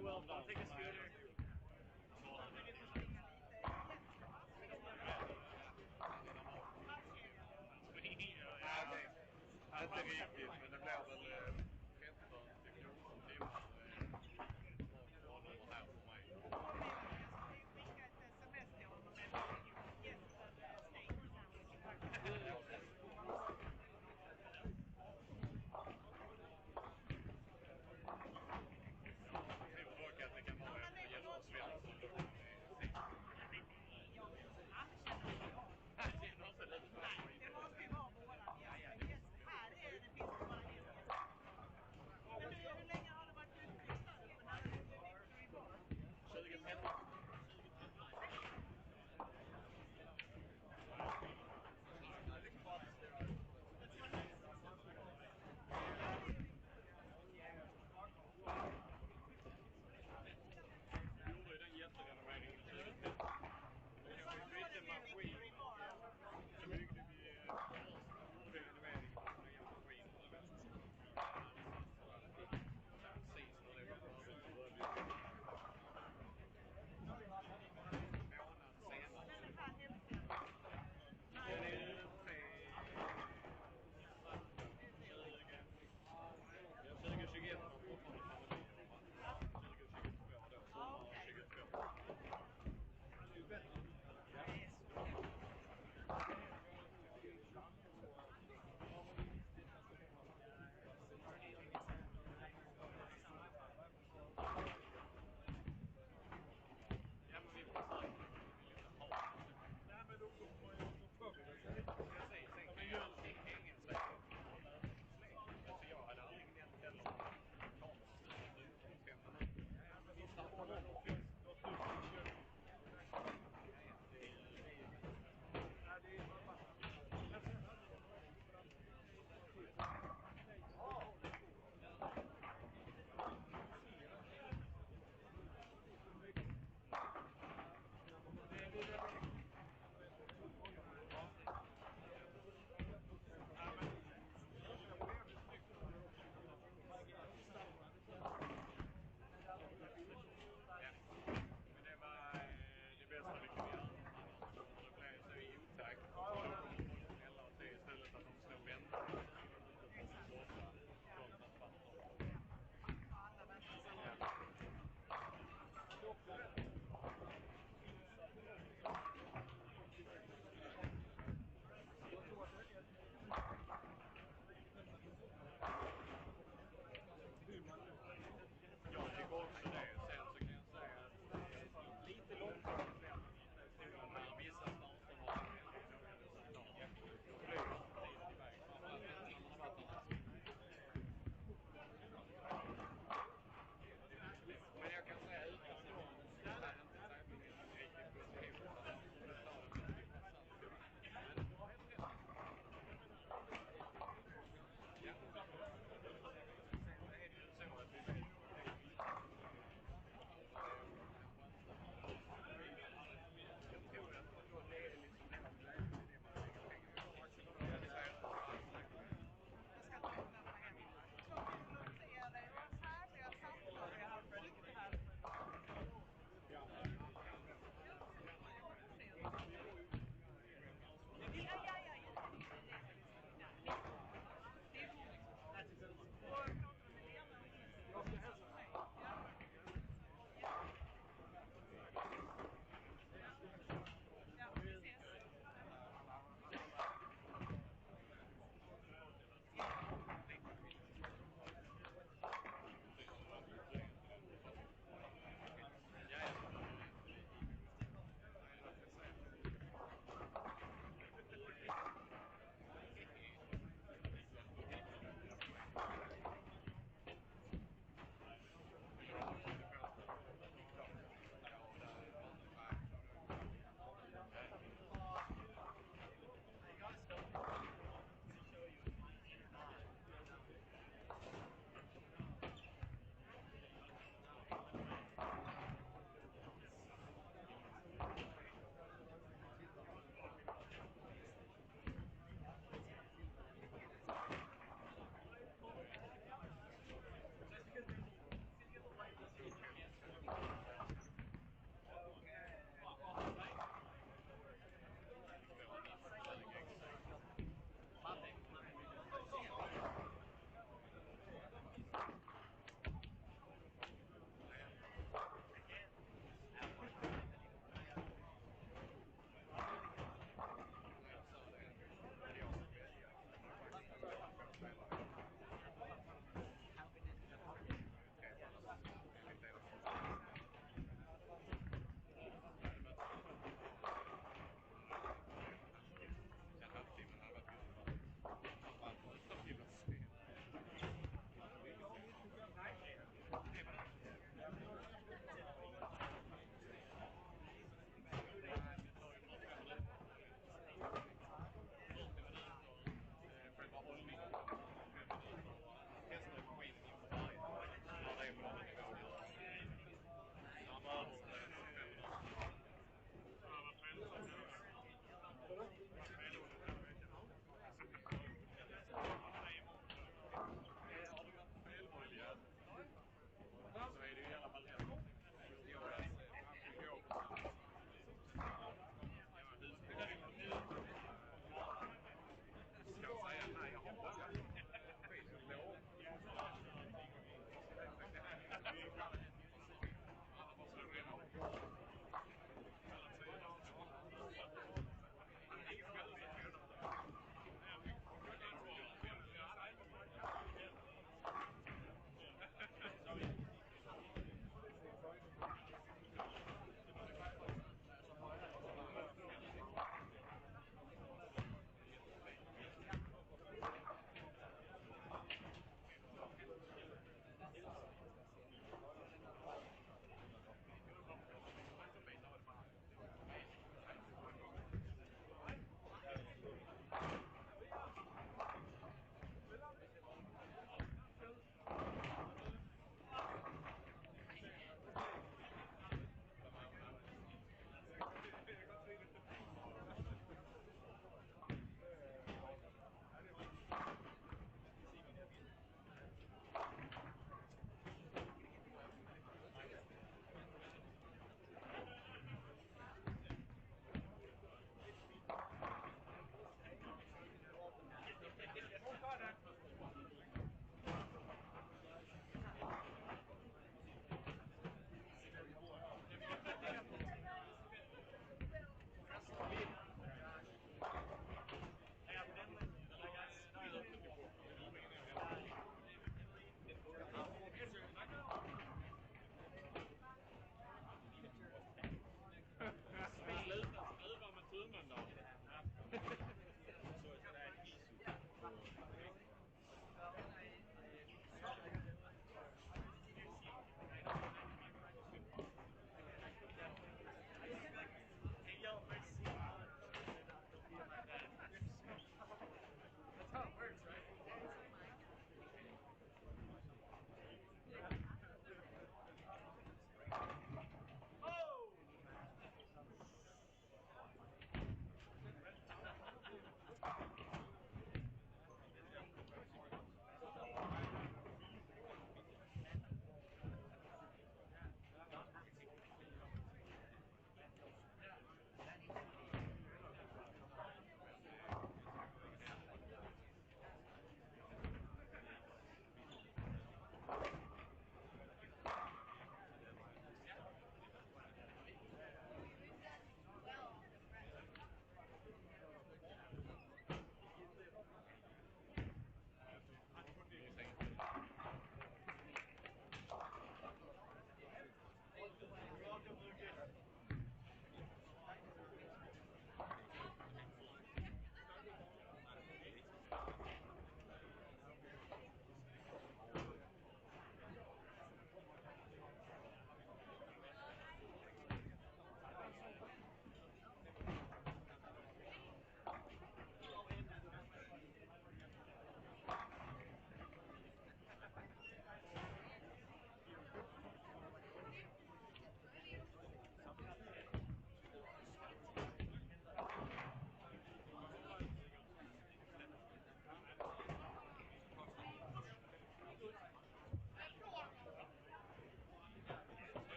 Okay, well, I'll take a scooter. Inte riktigt, men det blir väl 13-14 timmar från här för mig. Skicka ett sms till honom med gästen Jag tror dock att det kan vara efter Jesper Svensson. Det måste ju vara våran gäst. Här är det finns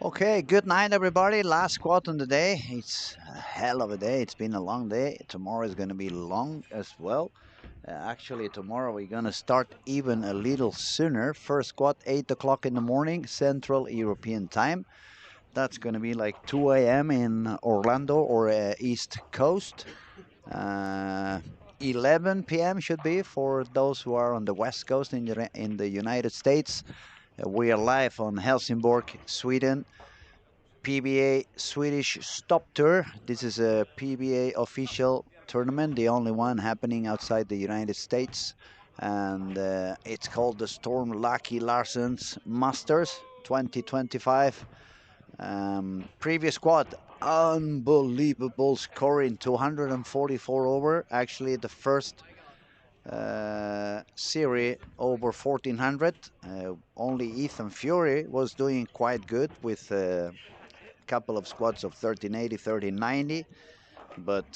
Okay, good night, everybody. Last squat on the day. It's a hell of a day. It's been a long day. Tomorrow is going to be long as well. Actually, tomorrow we're going to start even a little sooner. First squat, 8 o'clock in the morning, Central European Time. That's going to be like 2 a.m. in Orlando or East Coast. 11 p.m. should be for those who are on the West Coast in the United States. We are live on Helsingborg, Sweden. PBA Swedish Stop Tour. This is a PBA official tournament, the only one happening outside the United States. And it's called the Storm Lucky Larsen's Masters 2025. Previous squad, unbelievable scoring, 244 over. Actually, the first series over 1400. Only Ethan Fury was doing quite good with couple of squads of 1380, 1390, but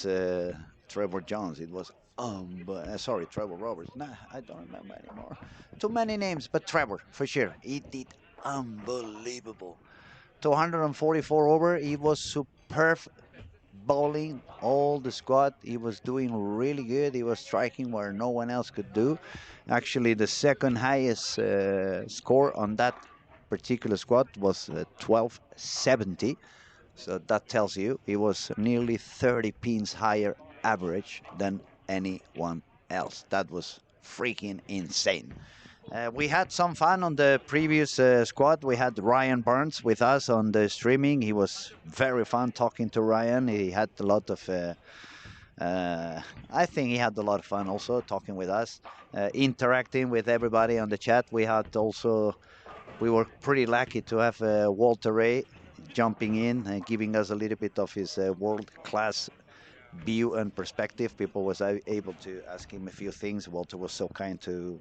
Trevor Jones, it was sorry, Trevor Roberts. Nah, I don't remember anymore. Too many names, but Trevor for sure. He did unbelievable. 244 over. He was superb bowling all the squad. He was doing really good. He was striking where no one else could do. Actually, the second highest score on that particular squad was 1270. So that tells you he was nearly 30 pins higher average than anyone else. That was freaking insane. We had some fun on the previous squad. We had Ryan Burns with us on the streaming. He was very fun talking to Ryan. He had a lot of, I think he had a lot of fun also talking with us, interacting with everybody on the chat. We were pretty lucky to have Walter Ray jumping in and giving us a little bit of his world-class view and perspective. People was able to ask him a few things. Walter was so kind to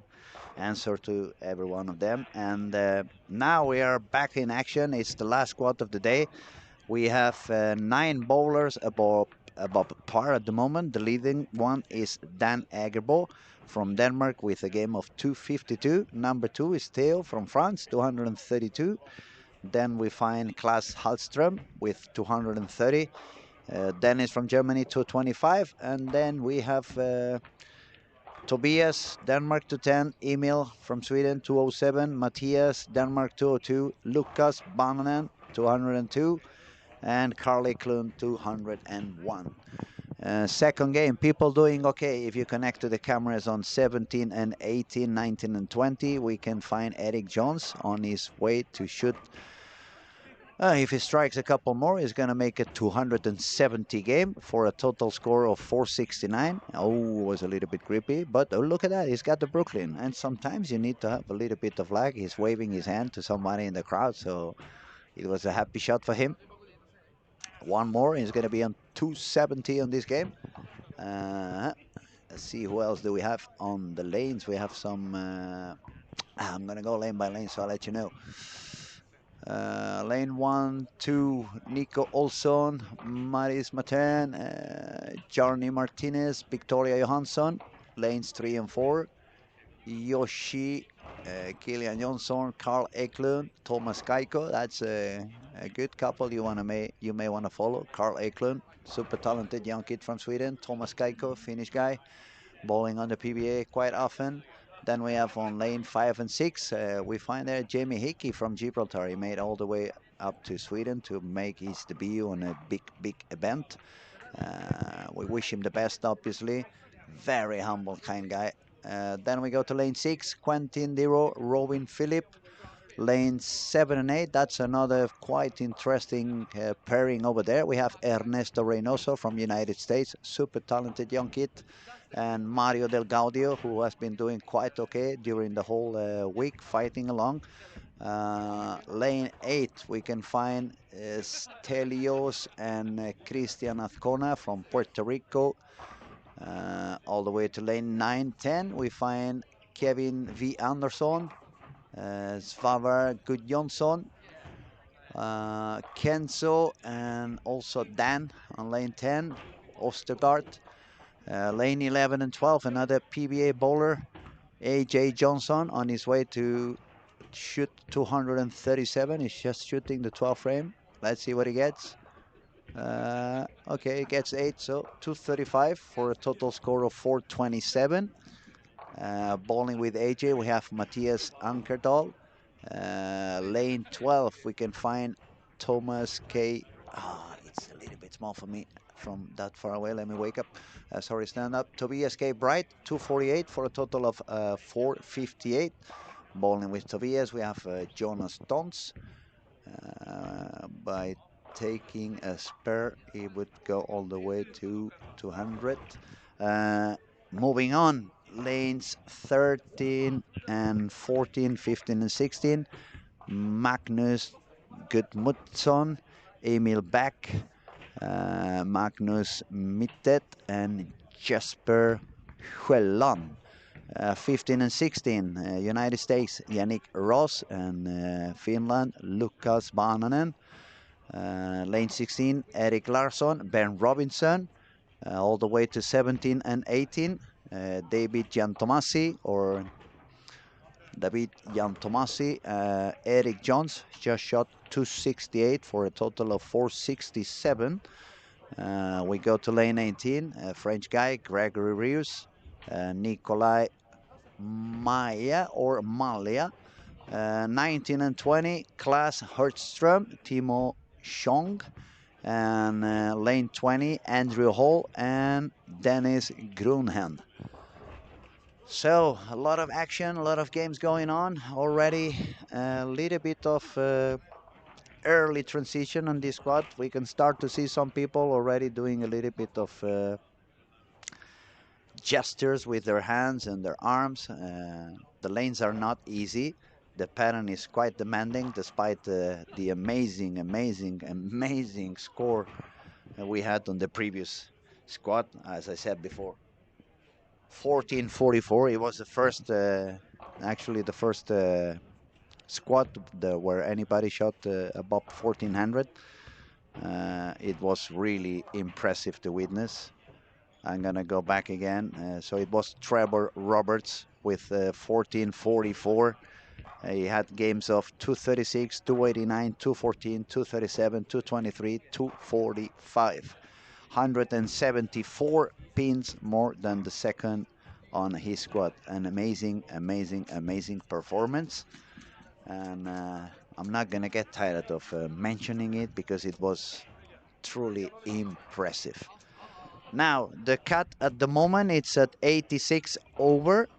answer to every one of them. And now we are back in action. It's the last squad of the day. We have 9 bowlers above par at the moment. The leading one is Dan Agerbo from Denmark with a game of 252. Number 2 is Theo from France, 232. Then we find Klaas Hallström with 230. Dennis from Germany, 225. And then we have Tobias, Denmark, 210. Emil from Sweden, 207. Matthias, Denmark, 202. Lukas Bananen, 202. And Carl Eklund, 201. Second game, people doing okay. If you connect to the cameras on 17 and 18, 19 and 20, we can find Eric Jones on his way to shoot. If he strikes a couple more, he's going to make a 270 game for a total score of 469. Oh, was a little bit grippy, but oh, look at that. He's got the Brooklyn. And sometimes you need to have a little bit of luck. He's waving his hand to somebody in the crowd, so it was a happy shot for him. One more. He's going to be on 270 on this game. Let's see who else do we have on the lanes. We have some. I'm going to go lane by lane, so I'll let you know. Lane 1, 2, Nico Olsson, Maris Martin, Jarny Martinez, Victoria Johansson. Lanes 3 and 4, Yoshi, Kilian Jonsson, Carl Eklund, Thomas Kaiko. That's a good couple you may want to follow. Carl Eklund, super talented young kid from Sweden. Thomas Kaiko, Finnish guy, bowling on the PBA quite often. Then we have on lane 5 and 6, we find there Jamie Hickey from Gibraltar. He made all the way up to Sweden to make his debut on a big event. We wish him the best, obviously. Very humble, kind guy. Then we go to lane 6, Quentin Diro, Robin Phillip. Lane 7 and 8, that's another quite interesting pairing over there. We have Ernesto Reynoso from United States, super talented young kid. And Mario Del Gaudio, who has been doing quite okay during the whole week, fighting along. Lane 8, we can find Stelios and Cristian Azcona from Puerto Rico. All the way to lane 9, 10, we find Kevin V. Andersson, Svavar Gudjonsson, Kenzo, and also Dan on lane 10, Ostergaard. Lane 11 and 12, another PBA bowler, AJ Johnson on his way to shoot 237. He's just shooting the 12 frame. Let's see what he gets. Okay, he gets 8, so 235 for a total score of 427. Bowling with AJ, we have Matthias Ankerdal. Lane 12, we can find Thomas K. It's a little bit small for me from that far away. Let me wake up. Sorry, stand up. Tobias K. Bright, 248 for a total of 458. Bowling with Tobias, we have Jonas Tons. By taking a spare, it would go all the way to 200. Moving on, lanes 13 and 14, 15 and 16. Magnus Gudmundsson, Emil Beck, Magnus Mittet, and Jesper Schjelland. 15 and 16, United States, Yannick Ross, and Finland, Lukas Bananen. Lane 16, Eric Larsen, Ben Robinson, all the way to 17 and 18, David Giantomasi or David Giantomasi, Eric Jones just shot 268 for a total of 467. We go to lane 18, French guy, Gregory Rius, Nikolai Maya or Malia, 19 and 20, Klaas Hertström, Timo Schong, and lane 20, Andrew Hall and Dennis Grunhen. So a lot of action, a lot of games going on already. A little bit of early transition on this squad. We can start to see some people already doing a little bit of gestures with their hands and their arms. The lanes are not easy. The pattern is quite demanding despite the amazing, amazing, amazing score we had on the previous squad, as I said before. 1444, it was the first, actually the first squad where anybody shot above 1400. It was really impressive to witness. I'm gonna go back again. So it was Trevor Roberts with 1444. He had games of 236, 289, 214, 237, 223, 245. 174 pins more than the second on his squad. An amazing, amazing, amazing performance. And I'm not gonna get tired of mentioning it because it was truly impressive. Now, the cut at the moment, it's at 86 over.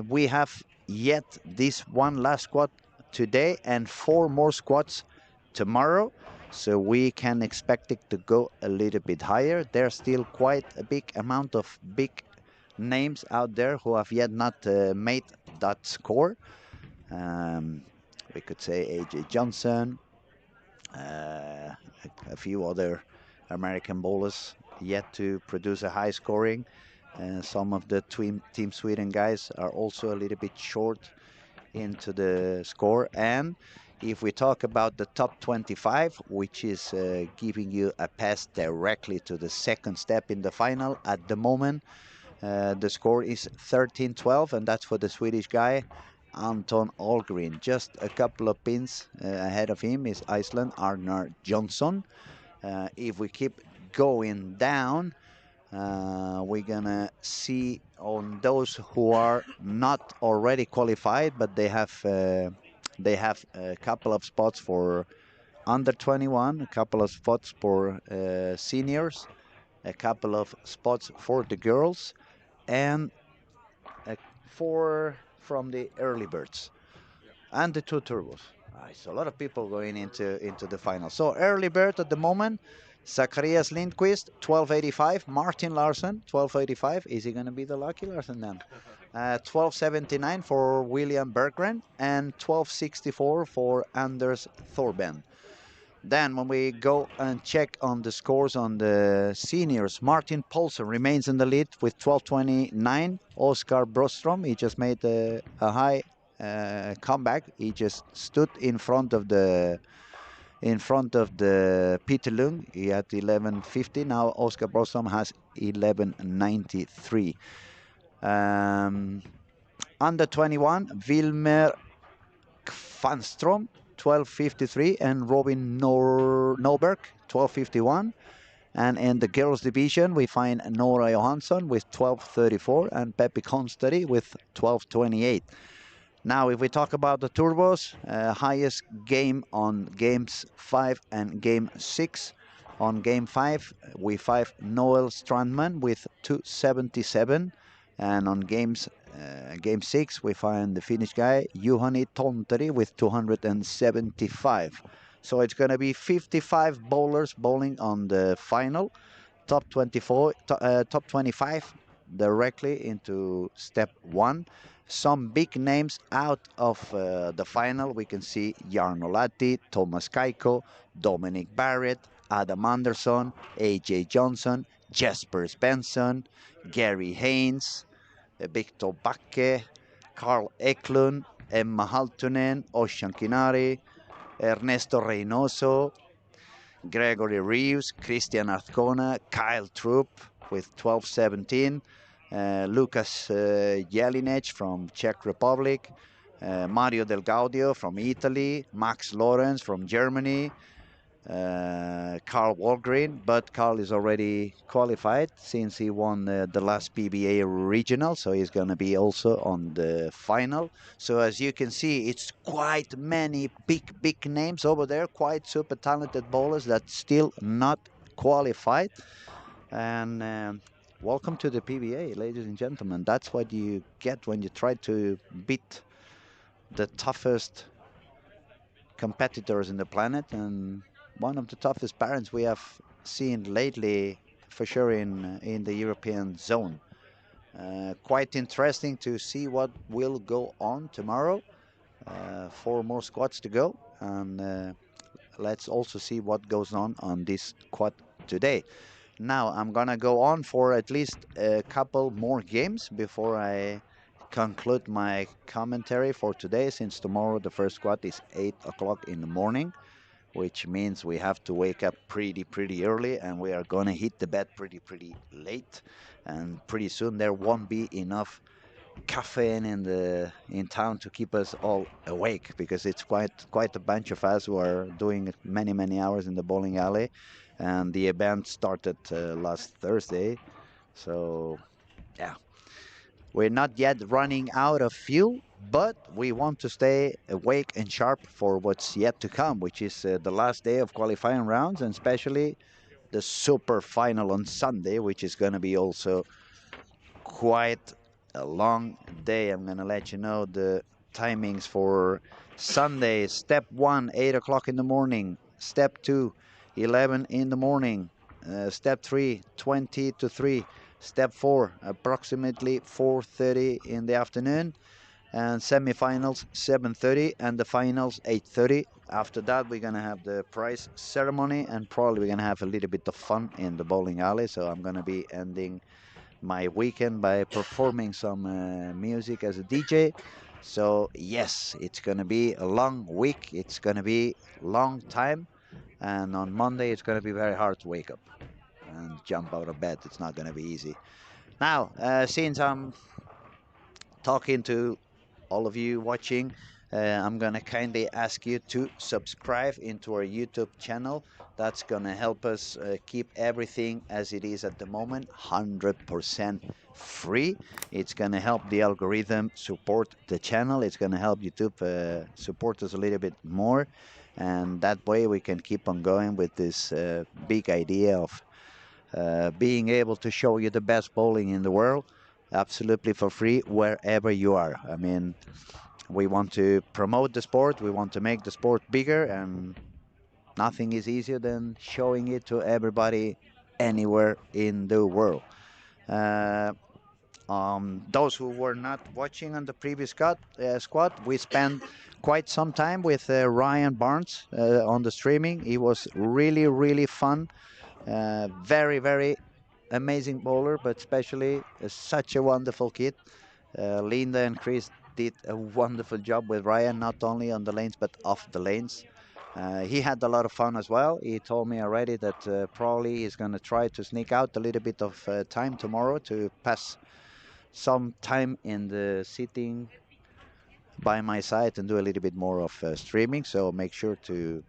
We have yet this one last squat today and 4 more squats tomorrow. So we can expect it to go a little bit higher. There's still quite a big amount of big names out there who have yet not made that score. We could say AJ Johnson, a few other American bowlers yet to produce a high scoring. Some of the Team Sweden guys are also a little bit short into the score. And if we talk about the top 25, which is giving you a pass directly to the second step in the final, at the moment, the score is 13-12, and that's for the Swedish guy, Anton Algren. Just a couple of pins ahead of him is Iceland, Arnar Johnson. If we keep going down, we're gonna see on those who are not already qualified, but they have a couple of spots for under 21, a couple of spots for seniors, a couple of spots for the girls, and 4 from the early birds, and the 2 turbos. So a lot of people going into the final. So early bird at the moment, Zacharias Lindqvist, 1285. Martin Larsen, 1285. Is he going to be the lucky Larsen then? 1279 for William Berggren and 1264 for Anders Thorben. Then when we go and check on the scores on the seniors, Martin Paulsen remains in the lead with 1229. Oscar Brostrom, he just made a high comeback. He just stood in front of the Peter Lung. He had 1150. Now Oscar Brostrom has 1193. Under 21, Wilmer Fanstrom 1253 and Robin Norberg 1251. And in the girls division, we find Nora Johansson with 1234 and Pepi Konsteri with 1228. Now, if we talk about the turbos, highest game on games 5 and game 6. On game 5, we find Noel Strandman with 277. And on game 6, we find the Finnish guy, Juhani Tonteri with 275. So it's going to be 55 bowlers bowling on the final top 24, top 25 directly into step one. Some big names out of the final. We can see Jarno Latti, Thomas Kaiko, Dominic Barrett, Adam Anderson, AJ Johnson, Jesper Svensson, Gary Haynes, Victor Backe, Carl Eklund, Emma Haltunen, Ocean Kinari, Ernesto Reynoso, Gregory Reeves, Christian Azcona, Kyle Troop with 12-17, Lucas Jelinek from Czech Republic, Mario Del Gaudio from Italy, Max Lorenz from Germany, Carl Walgreen, but Carl is already qualified since he won the last PBA regional, so he's going to be also on the final. So as you can see, it's quite many big names over there, quite super talented bowlers that still not qualified. And welcome to the PBA, ladies and gentlemen. That's what you get when you try to beat the toughest competitors in the planet and one of the toughest parents we have seen lately, for sure in the European zone. Quite interesting to see what will go on tomorrow. 4 more squads to go, and let's also see what goes on this squad today. Now I'm gonna go on for at least a couple more games before I conclude my commentary for today, since tomorrow the first squad is 8 o'clock in the morning, which means we have to wake up pretty early, and we are gonna hit the bed pretty late, and pretty soon there won't be enough caffeine in town to keep us all awake, because it's quite a bunch of us who are doing many hours in the bowling alley, and the event started last Thursday. So yeah, we're not yet running out of fuel, but we want to stay awake and sharp for what's yet to come, which is the last day of qualifying rounds, and especially the super final on Sunday, which is going to be also quite a long day. I'm going to let you know the timings for Sunday. Step 1, 8 o'clock in the morning. Step 2, 11 in the morning. Step 3, 20 to 3. Step 4, approximately 4:30 in the afternoon. And semifinals 7:30 and the finals 8:30. After that, we're going to have the prize ceremony, and probably we're going to have a little bit of fun in the bowling alley. So I'm going to be ending my weekend by performing some music as a DJ. So yes, it's gonna be a long week. It's gonna be long time, and on Monday it's gonna be very hard to wake up and jump out of bed. It's not gonna be easy. Now, since I'm talking to all of you watching, I'm gonna kindly ask you to subscribe into our YouTube channel. That's gonna help us keep everything as it is at the moment, 100% free. It's gonna help the algorithm support the channel. It's gonna help YouTube support us a little bit more, and that way we can keep on going with this big idea of being able to show you the best bowling in the world absolutely for free wherever you are. I mean, we want to promote the sport, we want to make the sport bigger, and nothing is easier than showing it to everybody anywhere in the world. Uh, those who were not watching on the previous squad, we spent quite some time with Ryan Barnes on the streaming. It was really fun. Very amazing bowler, but especially such a wonderful kid. Linda and Chris did a wonderful job with Ryan, not only on the lanes but off the lanes. He had a lot of fun as well. He told me already that probably he's going to try to sneak out a little bit of time tomorrow to pass some time in the sitting by my side and do a little bit more of streaming. So make sure to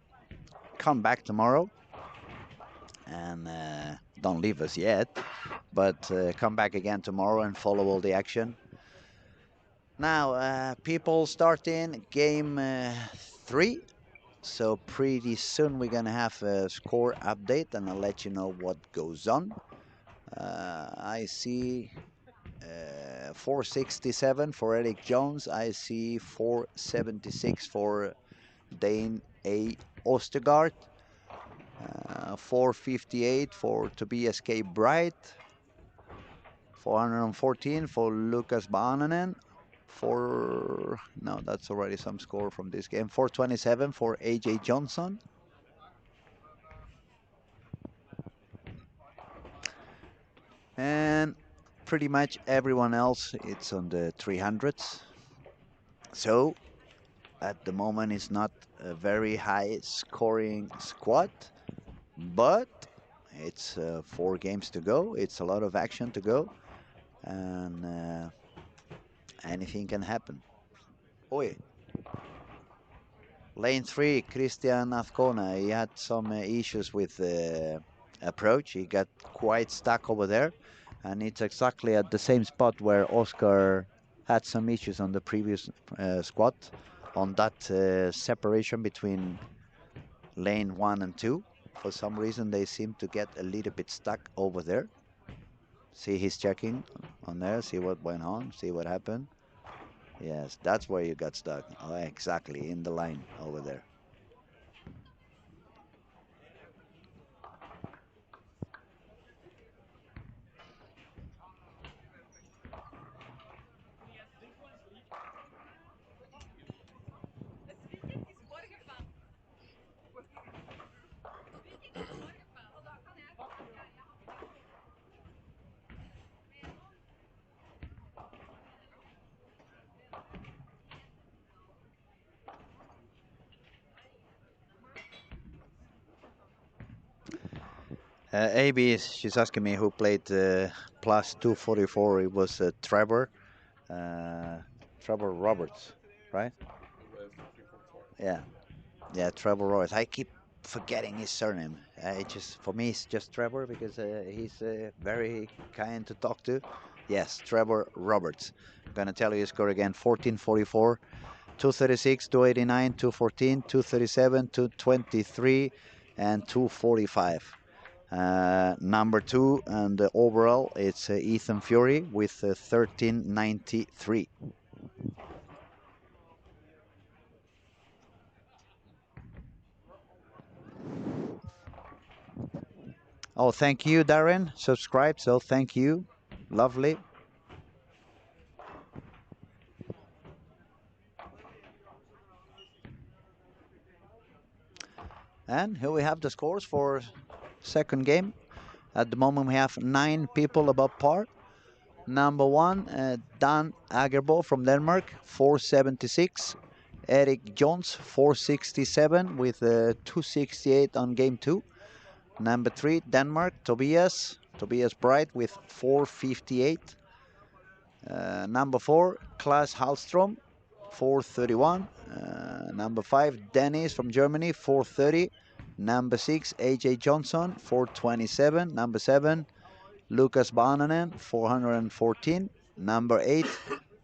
come back tomorrow and don't leave us yet, but come back again tomorrow and follow all the action. Now, people starting game 3. So pretty soon we're gonna have a score update, and I'll let you know what goes on. I see 467 for Eric Jones. I see 476 for Dane A. Ostergaard. 458 for Tobias K. Bright. 414 for Lucas Baananen. No, that's already some score from this game. 427 for AJ Johnson. And pretty much everyone else, it's on the 300s. So at the moment, it's not a very high scoring squad, but it's 4 games to go. It's a lot of action to go, and anything can happen. Oi. Lane 3, Christian Azcona, he had some issues with approach. He got quite stuck over there, and it's exactly at the same spot where Oscar had some issues on the previous squad, on that separation between lane 1 and 2. For some reason, they seem to get a little bit stuck over there. See, he's checking on there, see what went on, see what happened. Yes, that's where you got stuck. Oh, exactly, in the line over there. AB, she's asking me who played plus 244. It was Trevor, uh, Trevor Roberts, right? Yeah, yeah, Trevor Roberts. I keep forgetting his surname. It just for me, it's just Trevor because he's very kind to talk to. Yes, Trevor Roberts. I'm gonna tell you his score again: 1444, 236, 289, 214, 237, 223, and 245. Number 2 and overall it's Ethan Fury with 1393. Oh, thank you, Darren. Subscribe, so thank you. Lovely. And here we have the scores for second game. At the moment, we have 9 people above par. Number 1, Dan Agerbo from Denmark, 476. Eric Jones, 467 with 268 on game 2. Number 3, Denmark, Tobias Bright with 458. Number 4, Klaas Hallstrom, 431. Number 5, Dennis from Germany, 430. Number 6, AJ Johnson, 427. Number 7, Lucas Baananen, 414. Number 8,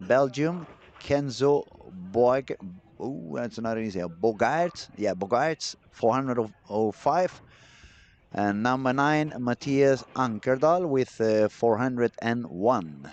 Belgium, Kenzo Boig. Oh, that's not easy. Bogaerts, yeah, Bogaerts, 405. And number 9, Matthias Ankerdal with 401.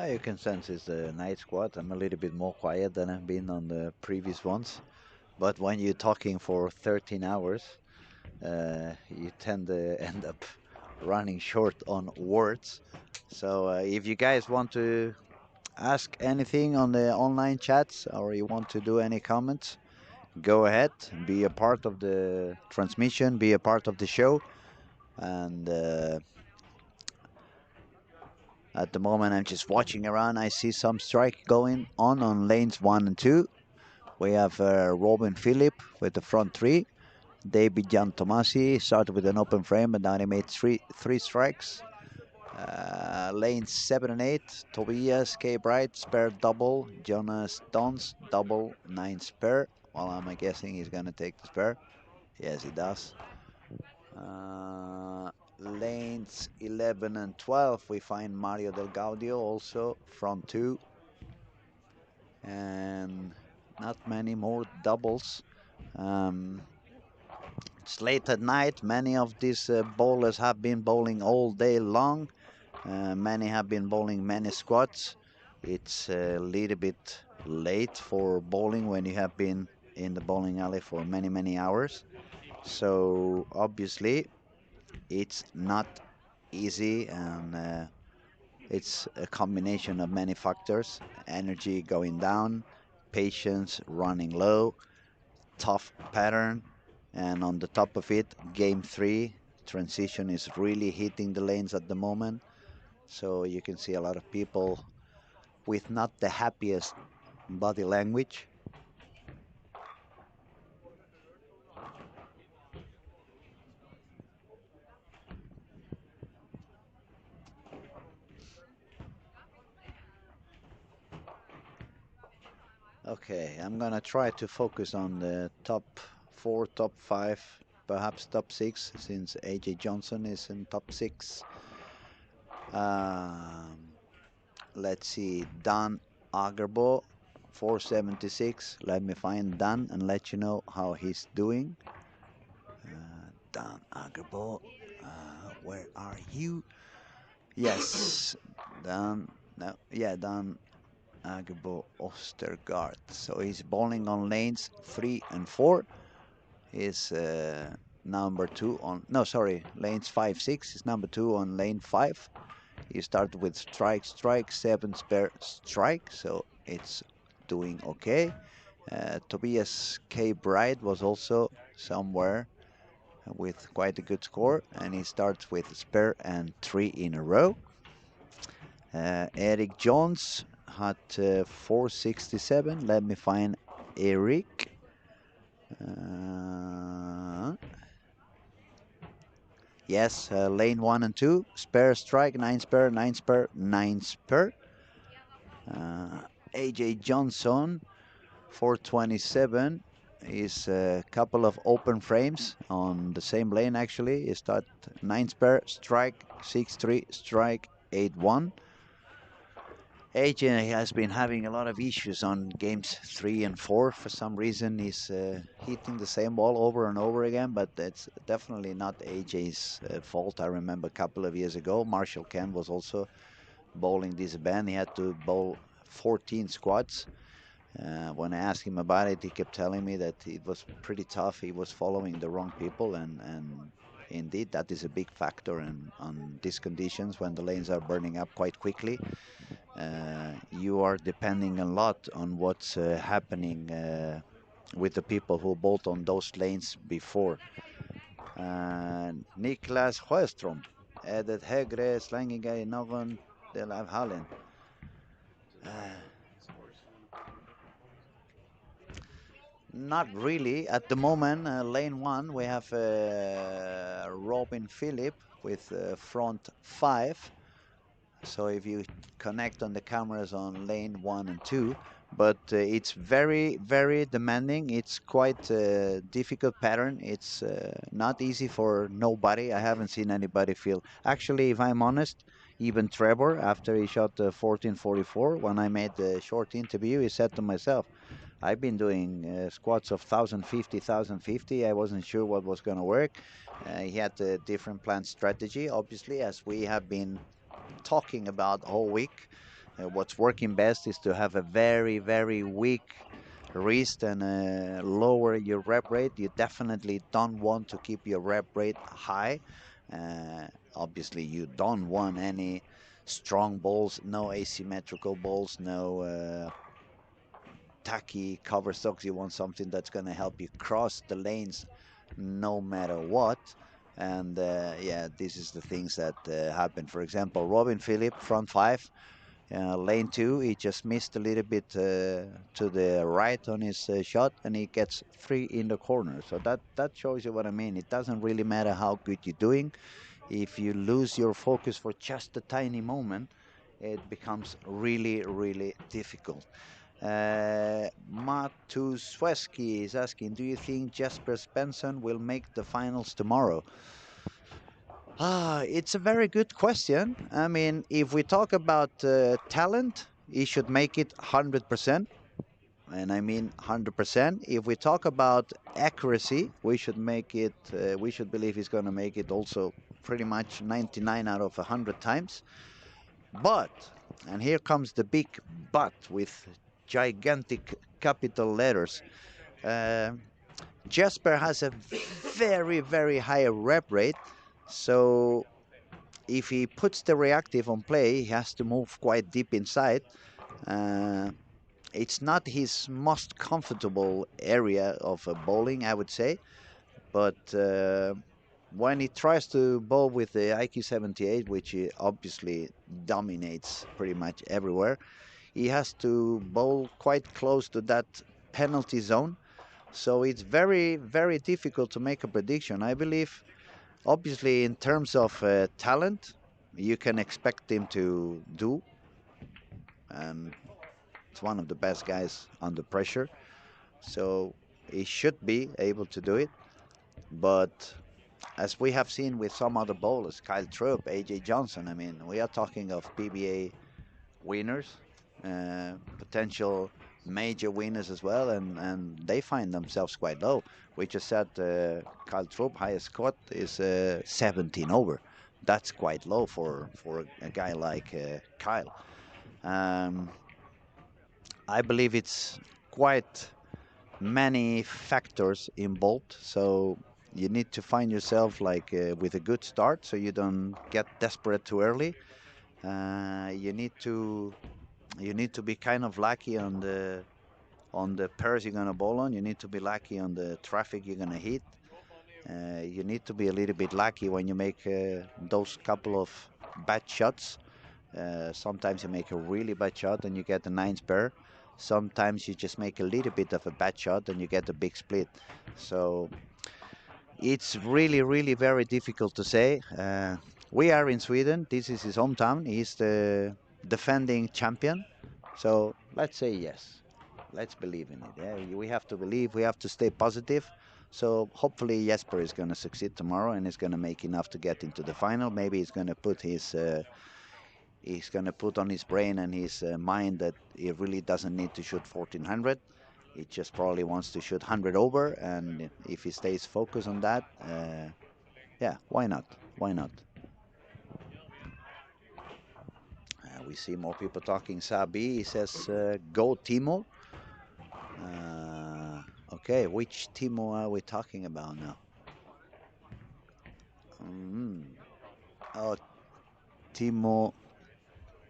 You can sense it's the night squad. I'm a little bit more quiet than I've been on the previous ones. But when you're talking for 13 hours, you tend to end up running short on words. So if you guys want to ask anything on the online chats or you want to do any comments, go ahead, be a part of the transmission, be a part of the show. And at the moment, I'm just watching around. I see some strike going on lanes 1 and 2. We have Robin Phillip with the front three. David Jan Tomasi started with an open frame, but now he made three strikes. Lanes 7 and 8, Tobias K. Bright, spare double, Jonas Dons, double, 9 spare. Well, I'm guessing he's going to take the spare. Yes, he does. Lanes 11 and 12, we find Mario Del Gaudio also, front two. And not many more doubles. Um, it's late at night. Many of these bowlers have been bowling all day long. Many have been bowling many squats. It's a little bit late for bowling when you have been in the bowling alley for many, many hours. So obviously it's not easy, and it's a combination of many factors. Energy going down, patience running low, tough pattern, and on the top of it, game 3 transition is really hitting the lanes at the moment. So you can see a lot of people with not the happiest body language. Okay, I'm gonna try to focus on the top 4, top 5, perhaps top 6, since AJ Johnson is in top 6. Um, let's see, Dan Agerbo, 476. Let me find Dan and let you know how he's doing. Dan Agerbo, where are you? Yes, Dan. No, yeah, Dan Agerbo Ostergaard. So he's bowling on lanes 3 and 4. Is number 2 on, no, sorry, lanes 5, 6 is number 2 on lane 5. He started with strike, strike, 7 spare, strike, so it's doing okay. Tobias K. Bright was also somewhere with quite a good score, and he starts with spare and 3 in a row. Eric Jones had 467. Let me find Eric. Yes, lane 1 and 2, spare strike, 9 spare, 9 spare, 9 spare. AJ Johnson, 427, is a couple of open frames on the same lane actually. He start 9 spare, strike, 6-3, strike, 8-1. AJ has been having a lot of issues on games 3 and 4. For some reason, he's hitting the same ball over and over again, but that's definitely not AJ's fault. I remember a couple of years ago, Marshall Ken was also bowling this band. He had to bowl 14 squats. When I asked him about it, he kept telling me that it was pretty tough. He was following the wrong people, and indeed, that is a big factor on these conditions when the lanes are burning up quite quickly. You are depending a lot on what's happening with the people who bowled on those lanes before. Niklas Sjöström, är det högre slängiga i någon del av hallen? Not really. At the moment, lane 1, we have Robin Phillip with front 5. So if you connect on the cameras on lane 1 and 2, but it's very, very demanding. It's quite a difficult pattern. It's not easy for nobody. I haven't seen anybody feel. Actually, if I'm honest, even Trevor, after he shot 1444, when I made the short interview, he said to myself, I've been doing squats of 1050, 1050. I wasn't sure what was going to work. He had a different plan strategy, obviously, as we have been talking about all week. What's working best is to have a very, very weak wrist and lower your rep rate. You definitely don't want to keep your rep rate high. Uh, Obviously, you don't want any strong balls, no asymmetrical balls, no tacky cover stocks. You want something that's going to help you cross the lanes no matter what. And yeah, this is the things that happen. For example, Robin Phillip, front five, lane two, he just missed a little bit to the right on his shot, and he gets three in the corner. So that shows you what I mean. It doesn't really matter how good you're doing. If you lose your focus for just a tiny moment, it becomes really, really difficult. Matusweski is asking, do you think Jesper Svensson will make the finals tomorrow? It's a very good question. I mean, if we talk about talent, he should make it 100%. And I mean 100%. If we talk about accuracy, we should make it, we should believe he's going to make it also pretty much 99 out of 100 times. But, and here comes the big but with gigantic capital letters. Uh, Jesper has a very, very high rep rate. So if he puts the reactive on play, he has to move quite deep inside. Uh, it's not his most comfortable area of bowling, I would say. But when he tries to bowl with the IQ 78, which he obviously dominates pretty much everywhere, he has to bowl quite close to that penalty zone. So it's very, very difficult to make a prediction. I believe, obviously, in terms of talent, you can expect him to do. And it's one of the best guys under pressure. So he should be able to do it. But as we have seen with some other bowlers, Kyle Troop, AJ Johnson, I mean, we are talking of PBA winners, potential major winners as well, and they find themselves quite low. We just said Kyle Troop highest score is 17 over. That's quite low for a guy like Kyle. Um, I believe it's quite many factors involved. So you need to find yourself like with a good start, so you don't get desperate too early. You need to be kind of lucky on the pairs you're gonna bowl on. You need to be lucky on the traffic you're gonna hit. You need to be a little bit lucky when you make those couple of bad shots. Sometimes you make a really bad shot and you get a nine pair. Sometimes you just make a little bit of a bad shot and you get a big split. So it's really, really very difficult to say. We are in Sweden. This is his hometown. He's the defending champion. So let's say yes. Let's believe in it. Yeah, we have to believe. We have to stay positive. So hopefully Jesper is going to succeed tomorrow and is going to make enough to get into the final. Maybe he's going to put on his brain and his mind that he really doesn't need to shoot 1400. He just probably wants to shoot 100 over, and if he stays focused on that, yeah, why not? Why not? We see more people talking. Sabi, he says, go Timo. Okay, which Timo are we talking about now? Mm. Oh, Timo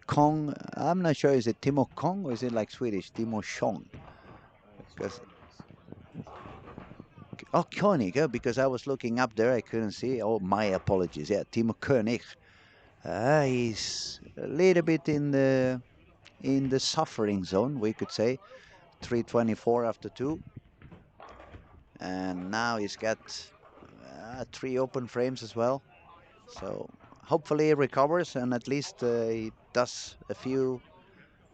Kong. I'm not sure. Is it Timo Kong or is it like Swedish? Timo Shong? Because oh, Koenig, because I was looking up there, I couldn't see. Oh, my apologies. Yeah, Timo Koenig. He's a little bit in the suffering zone, we could say. 324 after two, and now he's got three open frames as well. So hopefully he recovers and at least he does a few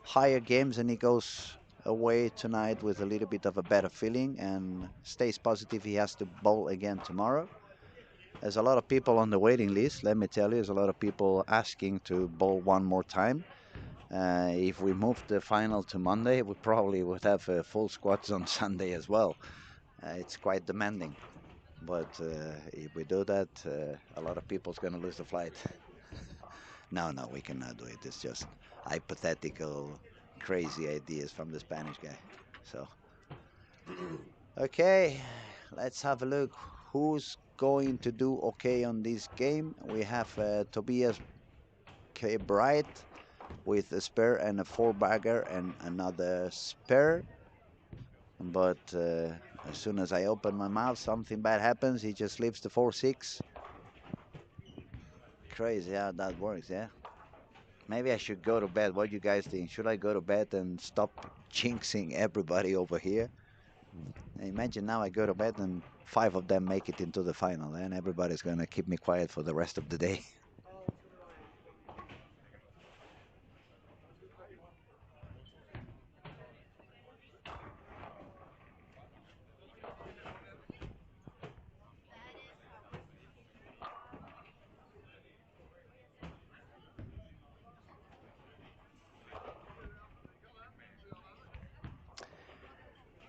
higher games and he goes away tonight with a little bit of a better feeling and stays positive. He has to bowl again tomorrow. There's a lot of people on the waiting list. Let me tell you, there's a lot of people asking to bowl one more time. If we move the final to Monday, we probably would have full squads on Sunday as well. It's quite demanding. But if we do that, a lot of people's going to lose the flight. No, no, we cannot do it. It's just hypothetical, crazy ideas from the Spanish guy. So, okay, let's have a look. Who's going to do okay on this game? We have Tobias K. Bright with a spare and a four bagger and another spare. But as soon as I open my mouth, something bad happens. He just leaves the 4-6. Crazy how that works, yeah. Maybe I should go to bed. What do you guys think? Should I go to bed and stop jinxing everybody over here? Imagine now I go to bed and five of them make it into the final, and everybody's gonna keep me quiet for the rest of the day.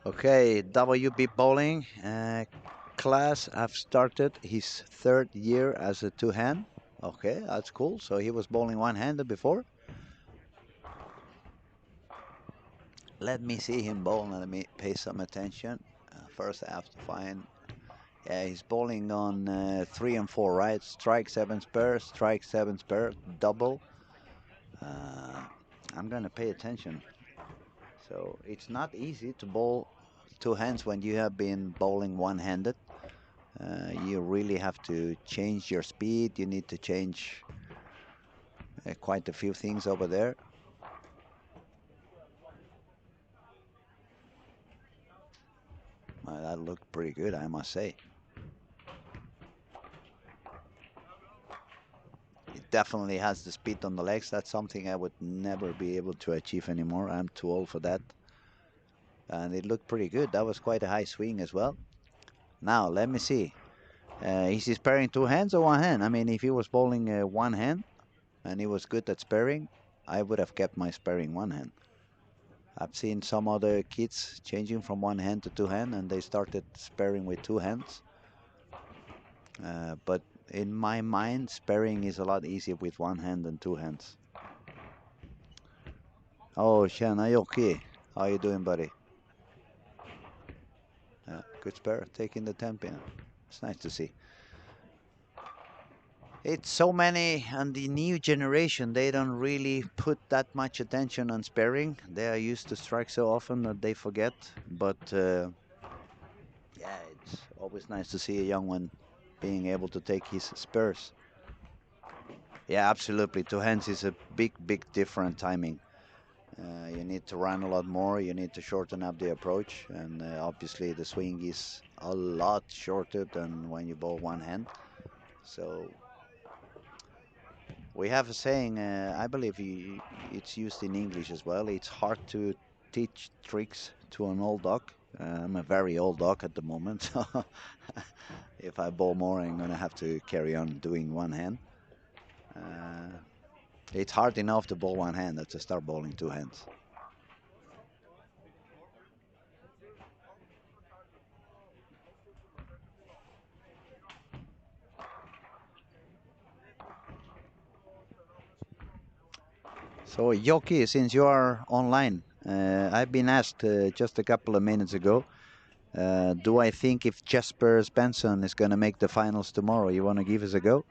Okay, WB bowling class have started his third year as a two-hand. Okay, that's cool. So he was bowling one-handed before. Let me see him bowl and let me pay some attention. First, I have to find. Yeah, he's bowling on 3 and 4, right? Strike seven spare, strike seven spare, double. Uh, I'm gonna pay attention. So it's not easy to bowl two hands when you have been bowling one-handed. You really have to change your speed. You need to change quite a few things over there. That looked pretty good, I must say. It definitely has the speed on the legs. That's something I would never be able to achieve anymore. I'm too old for that. And it looked pretty good. That was quite a high swing as well. Now, let me see. Is he sparing two hands or one hand? I mean, if he was bowling one hand and he was good at sparing, I would have kept my sparing one hand. I've seen some other kids changing from one hand to two hand and they started sparing with two hands. But in my mind, sparing is a lot easier with one hand than two hands. Oh, Shan, are you okay? How are you doing, buddy? Good spare, taking the 10 pin. It's nice to see. It's so many, and the new generation, they don't really put that much attention on sparing. They are used to strike so often that they forget. But yeah, it's always nice to see a young one being able to take his spares. Yeah, absolutely. Two hands is a big, big different timing. You need to run a lot more. You need to shorten up the approach, and obviously the swing is a lot shorter than when you bowl one hand. So we have a saying. I believe it's used in English as well. It's hard to teach tricks to an old dog. I'm a very old dog at the moment, so if I bowl more, I'm gonna have to carry on doing one hand. Uh, it's hard enough to bowl one hand to start bowling two hands. So, Yoki, since you are online, I've been asked just a couple of minutes ago, do I think if Jesper Svensson is going to make the finals tomorrow? You want to give us a go?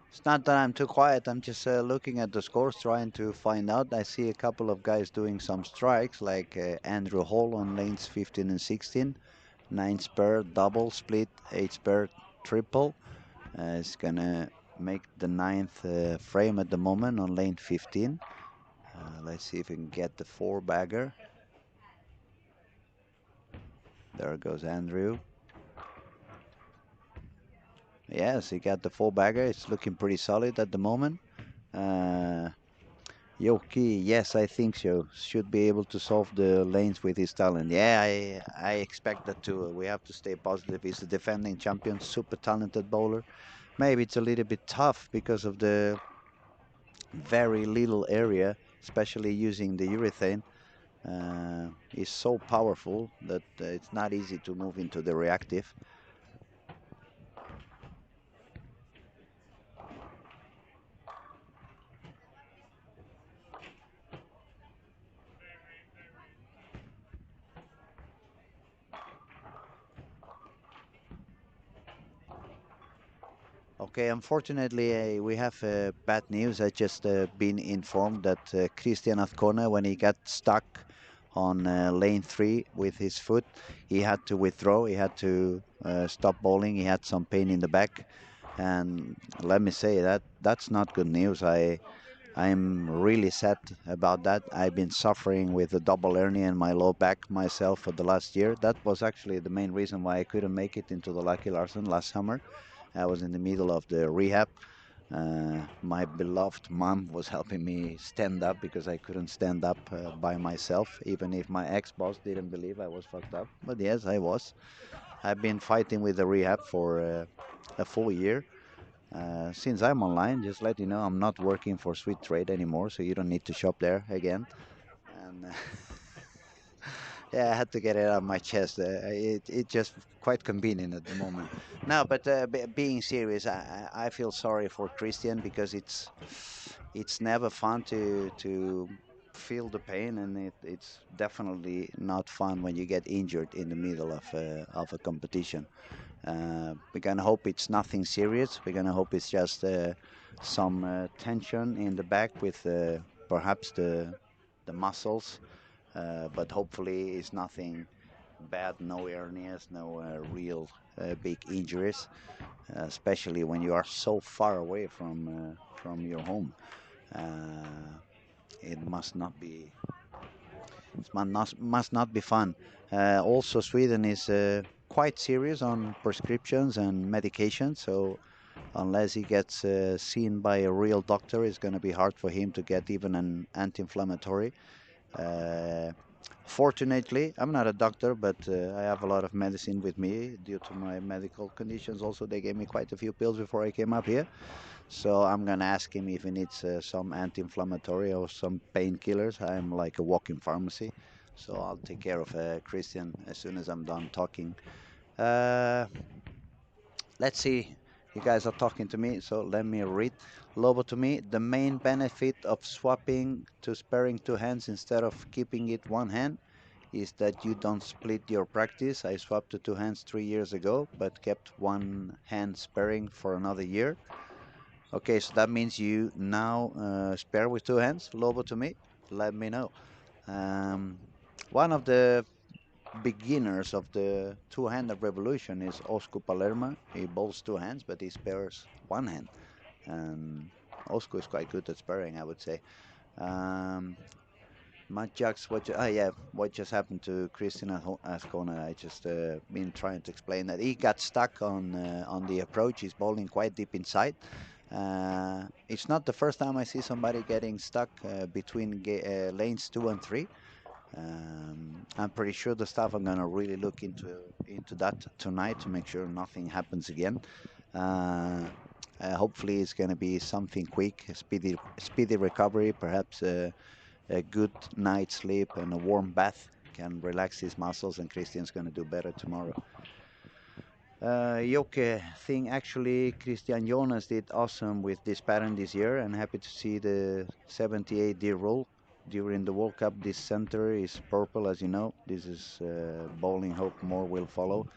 It's not that I'm too quiet. I'm just looking at the scores, trying to find out. I see a couple of guys doing some strikes, like Andrew Hall on lanes 15 and 16, 9 spare, double, split, 8 spare, triple. It's gonna make the ninth frame at the moment on lane 15. Let's see if we can get the four bagger. There goes Andrew. Yes, he got the full bagger. It's looking pretty solid at the moment. Uh, Yoki, yes, I think so. Should be able to solve the lanes with his talent. Yeah, I expect that too. We have to stay positive. He's the defending champion, super talented bowler. Maybe it's a little bit tough because of the very little area, especially using the urethane. Is so powerful that it's not easy to move into the reactive. Okay, unfortunately, we have bad news. I just been informed that Christian Azcona, when he got stuck on lane 3 with his foot, he had to withdraw. He had to stop bowling. He had some pain in the back, and let me say that that's not good news. I'm really sad about that. I've been suffering with a double hernia in my low back myself for the last year. That was actually the main reason why I couldn't make it into the Lucky Larsen last summer. I was in the middle of the rehab. My beloved mom was helping me stand up because I couldn't stand up by myself, even if my ex-boss didn't believe I was fucked up. But yes, I was. I've been fighting with the rehab for a full year. Since I'm online, just let you know I'm not working for Sweet Trade anymore, so you don't need to shop there again. And yeah, I had to get it out of my chest. It just quite convenient at the moment. No, but being serious, I feel sorry for Christian because it's never fun to feel the pain, and it's definitely not fun when you get injured in the middle of a competition. We're gonna hope it's nothing serious. We're gonna hope it's just some tension in the back with perhaps the muscles, but hopefully it's nothing bad, no hernias, no real big injuries, especially when you are so far away from your home. Uh, it must not be fun. Also, Sweden is quite serious on prescriptions and medication, so unless he gets seen by a real doctor, it's going to be hard for him to get even an anti-inflammatory. Uh, Fortunately, I'm not a doctor, but I have a lot of medicine with me due to my medical conditions. Also, they gave me quite a few pills before I came up here. So I'm gonna ask him if he needs some anti-inflammatory or some painkillers. I'm like a walking pharmacy, so I'll take care of Christian as soon as I'm done talking. Uh, let's see. You guys are talking to me, so let me read. Lobo to me, the main benefit of swapping to sparing two hands instead of keeping it one hand is that you don't split your practice. I swapped to two hands 3 years ago, but kept one hand sparing for another year. Okay, so that means you now spare with two hands. Lobo to me, let me know. Um, one of the beginners of the two-handed revolution is Oscar Palermo. He bowls two hands, but he spares one hand. And Oscar is quite good at sparing, I would say. Um, Matt Jacks, yeah, what just happened to Christian Ascona? I just been trying to explain that he got stuck on the approach. He's bowling quite deep inside. It's not the first time I see somebody getting stuck between lanes 2 and 3. I'm pretty sure the staff are gonna really look into that tonight to make sure nothing happens again. Uh, Hopefully, it's gonna be something quick, a speedy recovery, perhaps a good night's sleep and a warm bath can relax his muscles, and Christian's gonna do better tomorrow. Joke thing, actually, Christian Jonas did awesome with this pattern this year, and happy to see the 78D roll during the World Cup. This center is purple, as you know. This is bowling. Hope more will follow.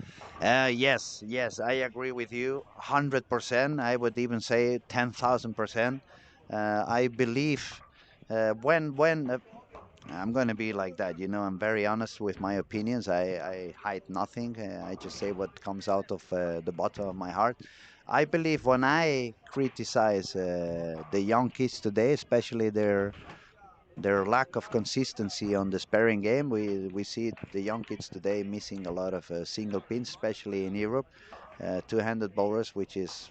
Yes, I agree with you 100%. I would even say 10,000%. I believe when I'm going to be like that. You know, I'm very honest with my opinions. I hide nothing. I just say what comes out of the bottom of my heart. I believe when I criticize the young kids today, especially their their lack of consistency on the sparring game. We see the young kids today missing a lot of single pins, especially in Europe. Two-handed bowlers, which is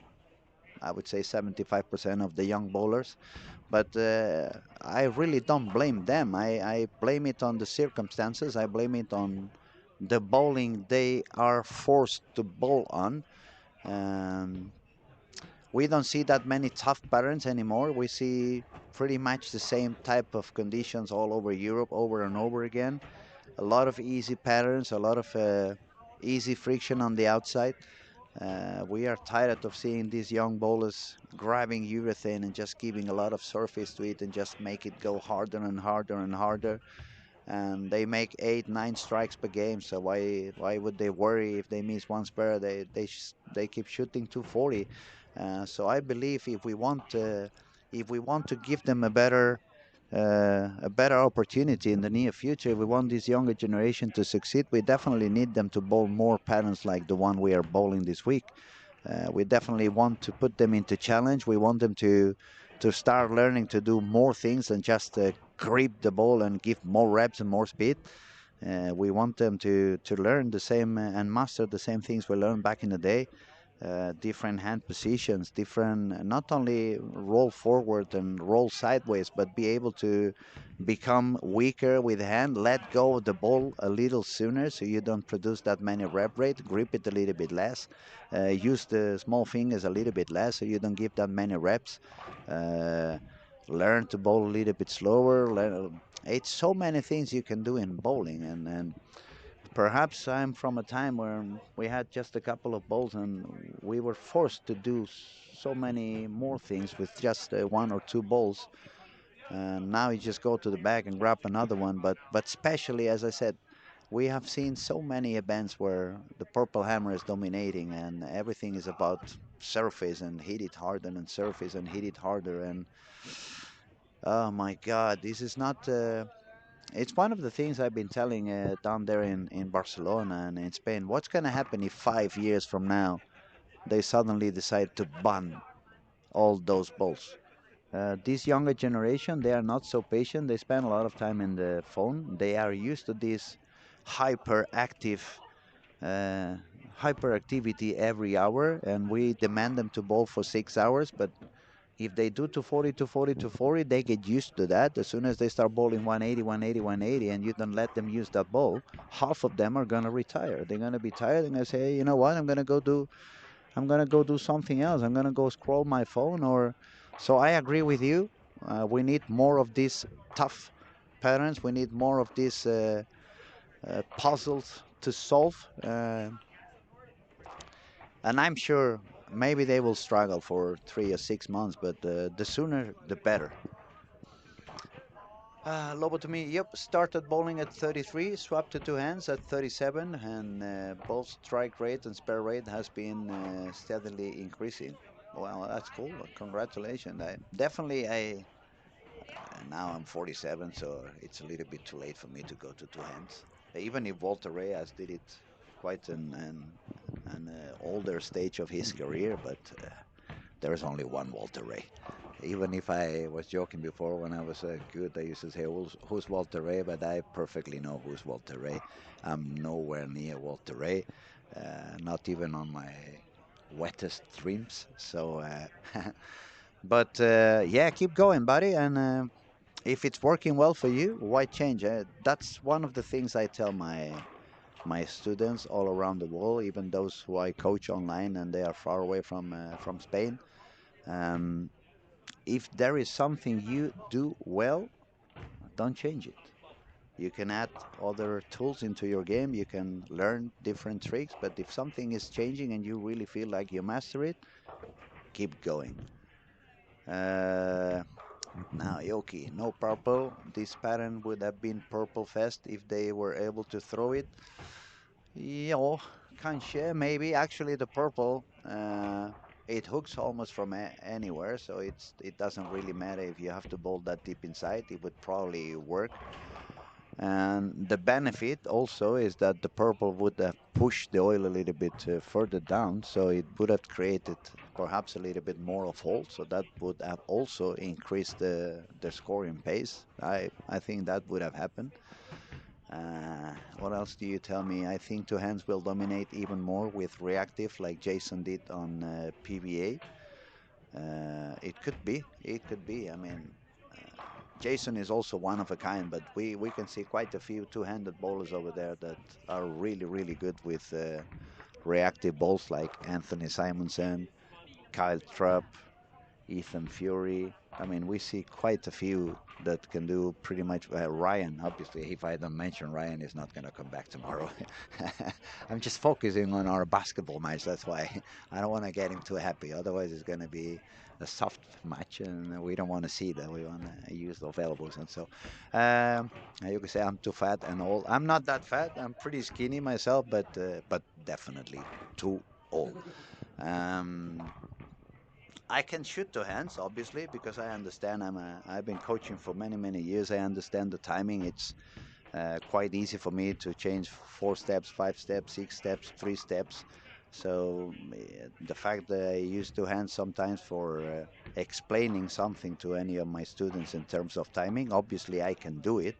I would say 75% of the young bowlers. But I really don't blame them. I blame it on the circumstances. I blame it on the bowling they are forced to bowl on. Um, we don't see that many tough patterns anymore. We see pretty much the same type of conditions all over Europe over and over again. A lot of easy patterns, a lot of easy friction on the outside. We are tired of seeing these young bowlers grabbing urethane and just giving a lot of surface to it and just make it go harder and harder and harder. And they make 8, 9 strikes per game. So why would they worry if they miss one spare? They keep shooting 240. So I believe if we want to give them a better opportunity in the near future, if we want this younger generation to succeed, we definitely need them to bowl more patterns like the one we are bowling this week. We definitely want to put them into challenge. We want them to start learning to do more things than just grip the ball and give more reps and more speed. We want them to learn the same and master the same things we learned back in the day. Different hand positions, different not only roll forward and roll sideways, but be able to become weaker with the hand, let go of the ball a little sooner so you don't produce that many rep rate, grip it a little bit less, use the small fingers a little bit less so you don't give that many reps. Uh, Learn to bowl a little bit slower. It's so many things you can do in bowling, and perhaps I'm from a time where we had just a couple of balls and we were forced to do so many more things with just one or two balls. And now you just go to the bag and grab another one. But especially, as I said, we have seen so many events where the purple hammer is dominating and everything is about surface and hit it harder and surface and hit it harder. And oh my God, this is not. It's one of the things I've been telling down there in Barcelona and in Spain. What's going to happen if 5 years from now they suddenly decide to ban all those balls? This younger generation, they are not so patient. They spend a lot of time in the phone. They are used to this hyperactive uh, hyperactivity every hour, and we demand them to bowl for 6 hours. But if they do 240, 240, 240, they get used to that. As soon as they start bowling 180, 180, 180, and you don't let them use that ball, half of them are gonna retire. They're gonna be tired. They're gonna say, hey, you know what? I'm gonna go do something else. I'm gonna go scroll my phone. Or, so I agree with you. We need more of these tough patterns. We need more of these puzzles to solve. And I'm sure maybe they will struggle for 3 or 6 months, but the sooner the better. Lobo to me, yep, started bowling at 33, swapped to two hands at 37, and both strike rate and spare rate has been steadily increasing. Well, that's cool. Congratulations. Now I'm 47, so it's a little bit too late for me to go to two hands. Even if Walter Reyes did it quite an older stage of his career, but there's only one Walter Ray. Even if I was joking before when I was good, I used to say, who's Walter Ray? But I perfectly know who's Walter Ray. I'm nowhere near Walter Ray, not even on my wettest dreams. So, but yeah, keep going, buddy. And if it's working well for you, why change? That's one of the things I tell my students all around the world, even those who I coach online and they are far away from Spain. Um, if there is something you do well, don't change it. You can add other tools into your game. You can learn different tricks. But if something is changing and you really feel like you master it, keep going. Uh, Now, Yoki, no purple. This pattern would have been purple fest if they were able to throw it. Yeah, kanske, maybe. Actually, the purple, it hooks almost from anywhere, so it doesn't really matter if you have to bolt that deep inside. It would probably work. And the benefit also is that the purple would have pushed the oil a little bit further down, so it would have created perhaps a little bit more of hole, so that would have also increased the scoring pace. I think that would have happened. What else do you tell me? I think two hands will dominate even more with reactive, like Jason did on PBA. It could be. It could be. I mean, Jason is also one of a kind, but we can see quite a few two-handed bowlers over there that are really, really good with reactive bowls, like Anthony Simonsen, Kyle Trapp, Ethan Fury. I mean, we see quite a few that can do pretty much. Ryan, obviously, if I don't mention Ryan, is not going to come back tomorrow. I'm just focusing on our basketball match. That's why I don't want to get him too happy. Otherwise, it's going to be a soft match, and we don't want to see that. We want to use the availables, and so you can say I'm too fat and old. I'm not that fat. I'm pretty skinny myself, but definitely too old. Um, I can shoot two hands, obviously, because I understand. I've been coaching for many, many years. I understand the timing. It's quite easy for me to change 4 steps, 5 steps, 6 steps, 3 steps. So the fact that I use two hands sometimes for explaining something to any of my students in terms of timing, obviously I can do it,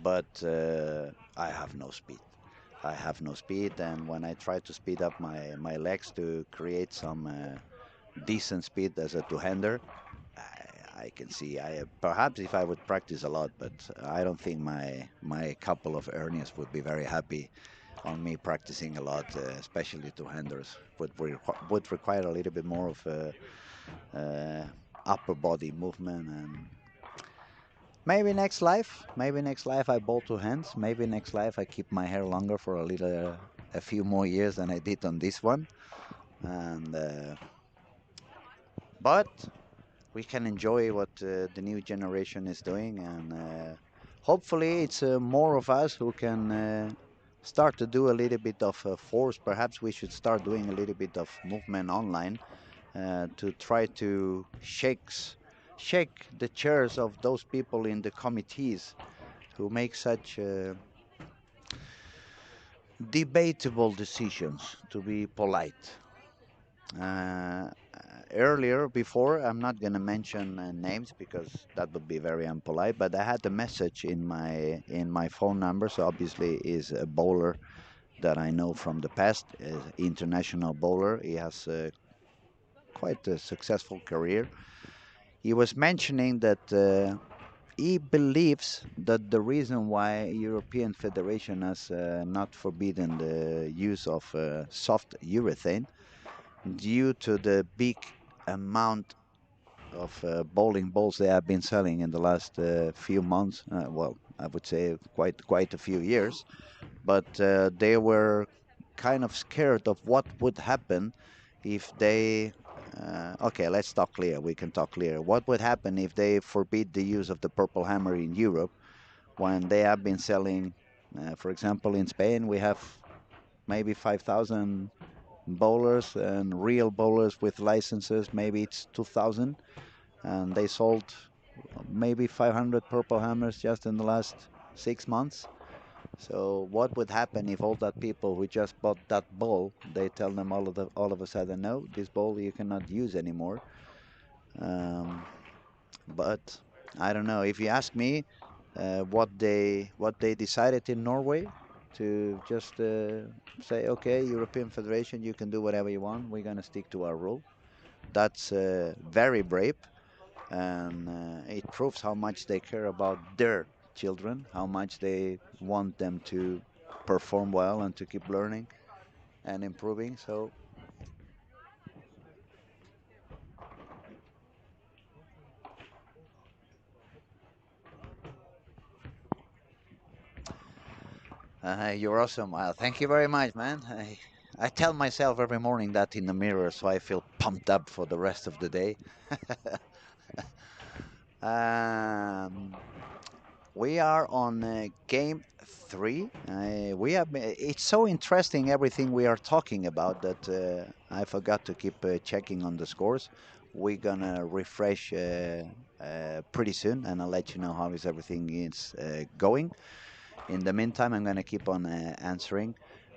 but I have no speed. I have no speed, and when I try to speed up my legs to create some decent speed as a two-hander, I can see. I perhaps if I would practice a lot, but I don't think my couple of hernias would be very happy on me practicing a lot, especially two-handers. Would require a little bit more of upper body movement, and maybe next life I bowl two hands. Maybe next life I keep my hair longer for a few more years than I did on this one, and but we can enjoy what the new generation is doing, and hopefully it's more of us who can start to do a little bit of force. Perhaps we should start doing a little bit of movement online to try to shake the chairs of those people in the committees who make such debatable decisions, to be polite. Uh, Earlier, before, I'm not going to mention names because that would be very impolite. But I had a message in my phone number. So obviously, is a bowler that I know from the past, is international bowler. He has quite a successful career. He was mentioning that he believes that the reason why European Federation has not forbidden the use of soft urethane due to the big amount of bowling balls they have been selling in the last few months. Well, I would say quite a few years, but they were kind of scared of what would happen if they. Okay, let's talk clear. We can talk clear. What would happen if they forbid the use of the purple hammer in Europe when they have been selling? For example, in Spain, we have maybe 5,000 bowlers, and real bowlers with licenses, maybe it's 2,000, and they sold maybe 500 purple hammers just in the last 6 months. So what would happen if all that people who just bought that ball, they tell them all of a sudden, no, this ball you cannot use anymore. Um, but I don't know. If you ask me, what they decided in Norway to just say, okay, European Federation, you can do whatever you want. We're gonna stick to our rule. That's very brave, and it proves how much they care about their children, how much they want them to perform well and to keep learning and improving. So you're awesome. Thank you very much, man. I tell myself every morning that in the mirror, so I feel pumped up for the rest of the day. um, We are on game three. It's so interesting everything we are talking about that I forgot to keep checking on the scores. We're gonna refresh pretty soon, and I'll let you know how is everything is going. In the meantime, I'm going to keep on answering.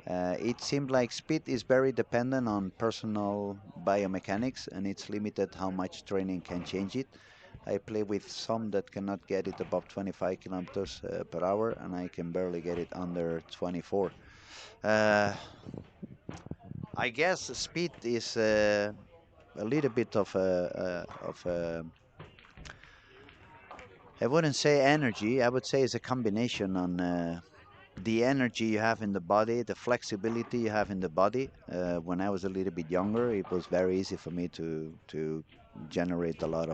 It seemed like speed is very dependent on personal biomechanics, and it's limited how much training can change it. I play with some that cannot get it above 25 kilometers per hour, and I can barely get it under 24. Uh, I guess speed is a little bit of a I wouldn't say energy. I would say it's a combination on the energy you have in the body, the flexibility you have in the body. When I was a little bit younger, it was very easy for me to generate a lot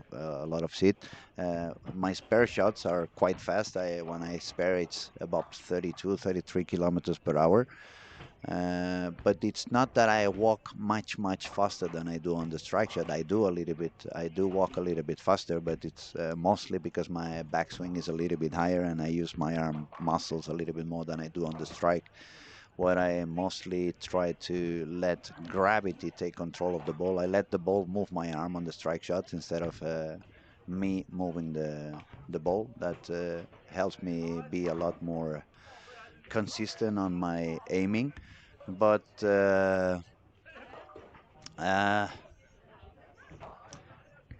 of seed. My spare shots are quite fast. When I spare, it's about 32, 33 kilometers per hour. But it's not that I walk much faster than I do on the strike shot. I do walk a little bit faster, but it's mostly because my backswing is a little bit higher and I use my arm muscles a little bit more than I do on the strike. Where I mostly try to let gravity take control of the ball. I let the ball move my arm on the strike shot instead of me moving the ball. That helps me be a lot more consistent on my aiming. But uh,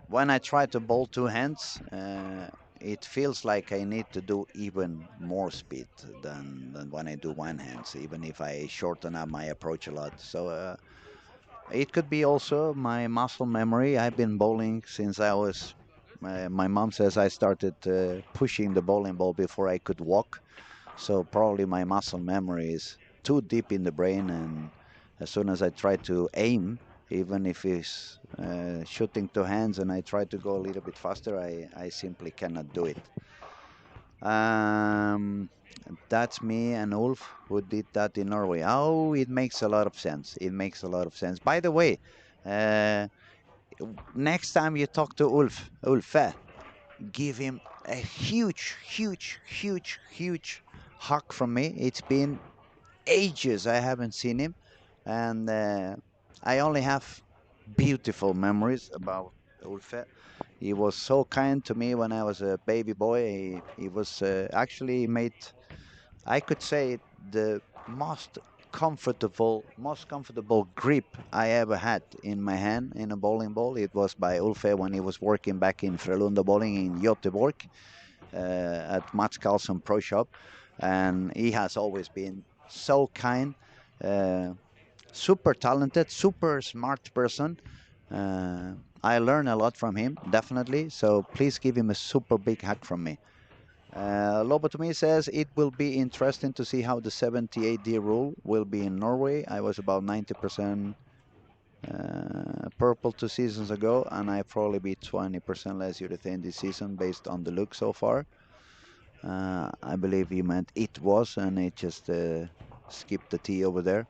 when I try to bowl two hands, it feels like I need to do even more speed than when I do one hands, even if I shorten up my approach a lot. So it could be also my muscle memory. I've been bowling since I was. My mom says I started pushing the bowling ball before I could walk. So probably my muscle memory is too deep in the brain, and as soon as I try to aim, even if it's shooting two hands and I try to go a little bit faster, I simply cannot do it. Um, that's me and Ulf who did that in Norway. Oh, it makes a lot of sense. It makes a lot of sense. By the way, uh, next time you talk to Ulf, give him a huge hug from me. It's been ages I haven't seen him, and I only have beautiful memories about Ulfe. He was so kind to me when I was a baby boy. He was actually made, I could say, the most comfortable grip I ever had in my hand in a bowling ball. It was by Ulfe when he was working back in Frölunda Bowling in Göteborg at Mats Carlson Pro Shop, and he has always been so kind, uh, super talented, super smart person. Uh, I learn a lot from him, definitely. So please give him a super big hug from me. Lobo to me says it will be interesting to see how the 78D rule will be in Norway. I was about 90% purple 2 seasons ago, and I probably be 20% less urethane this season based on the look so far. I believe he meant it was, and it just skipped the T over there.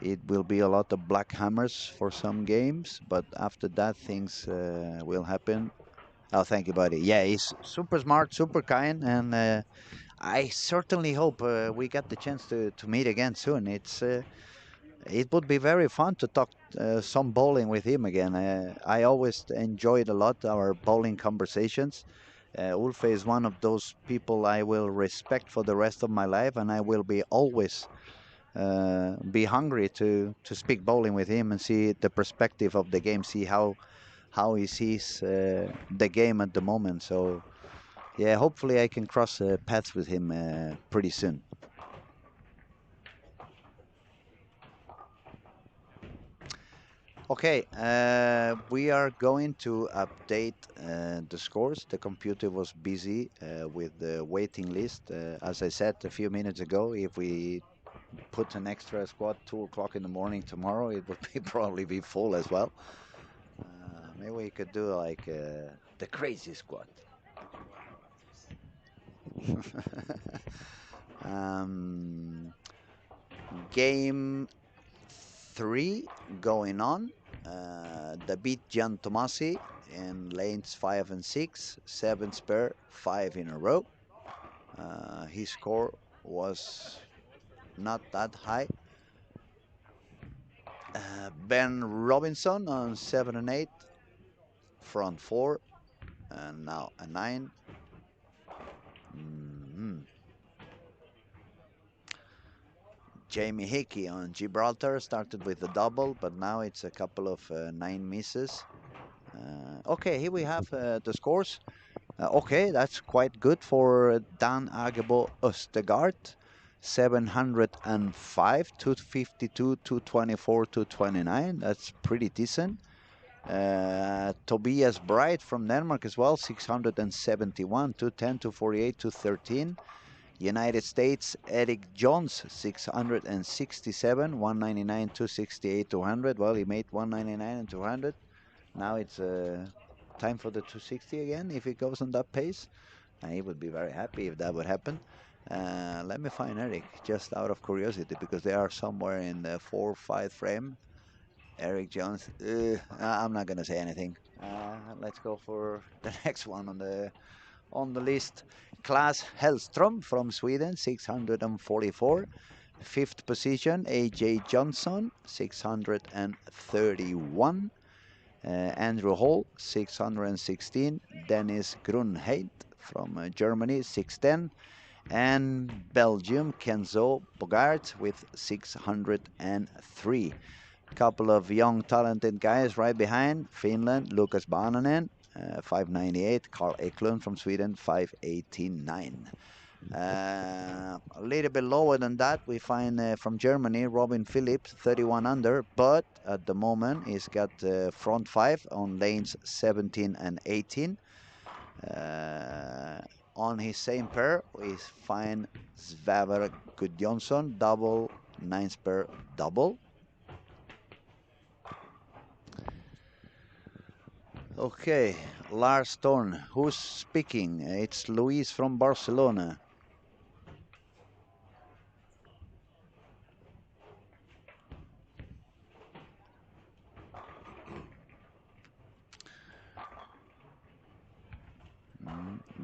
It will be a lot of black hammers for some games, but after that, things will happen. Oh, thank you, buddy. Yeah, he's super smart, super kind, and I certainly hope we get the chance to meet again soon. It would be very fun to talk some bowling with him again. I always enjoyed a lot our bowling conversations. Ulfe is one of those people I will respect for the rest of my life, and I will be always be hungry to speak bowling with him and see the perspective of the game, see how he sees the game at the moment. So yeah, hopefully I can cross paths with him pretty soon. Okay, we are going to update the scores. The computer was busy with the waiting list. As I said a few minutes ago, if we put an extra squad 2 o'clock in the morning tomorrow, it would be probably be full as well. Maybe we could do like the crazy squad. um, Game 3 going on. The beat Gian Tomasi in lanes 5 and 6, 7 spare, 5 in a row. His score was not that high. Ben Robinson on 7 and 8, front 4, and now a 9. Jamie Hickey on Gibraltar started with a double, but now it's a couple of 9 misses. Okay, here we have the scores. Okay, that's quite good for Dan Agebo Östergaard. 705, 252, 224, 229. That's pretty decent. Tobias Bright from Denmark as well, 671, 210, 248, 213. United States, Eric Jones, 667, 199, 268, 200. Well, he made 199 and 200. Now it's time for the 260 again, if it goes on that pace. He would be very happy if that would happen. Let me find Eric, just out of curiosity, because they are somewhere in the 4 or 5 frame. Eric Jones, I'm not going to say anything. Let's go for the next one on the list. Claes Hellström from Sweden, 644. Fifth position, AJ Johnson, 631. Andrew Hall, 616. Dennis Grunheit from Germany, 610. And Belgium, Kenzo Bogart with 603. Couple of young, talented guys right behind. Finland, Lucas Bananen, 598. Carl Eklund from Sweden, 589. A little bit lower than that, we find from Germany, Robin Phillips, 31 under, but at the moment he's got front 5 on lanes 17 and 18. On his same pair, we find Svavar Gudjonsson, double, 9 pair double. Okay, Lars Storn, who's speaking? It's Luis from Barcelona.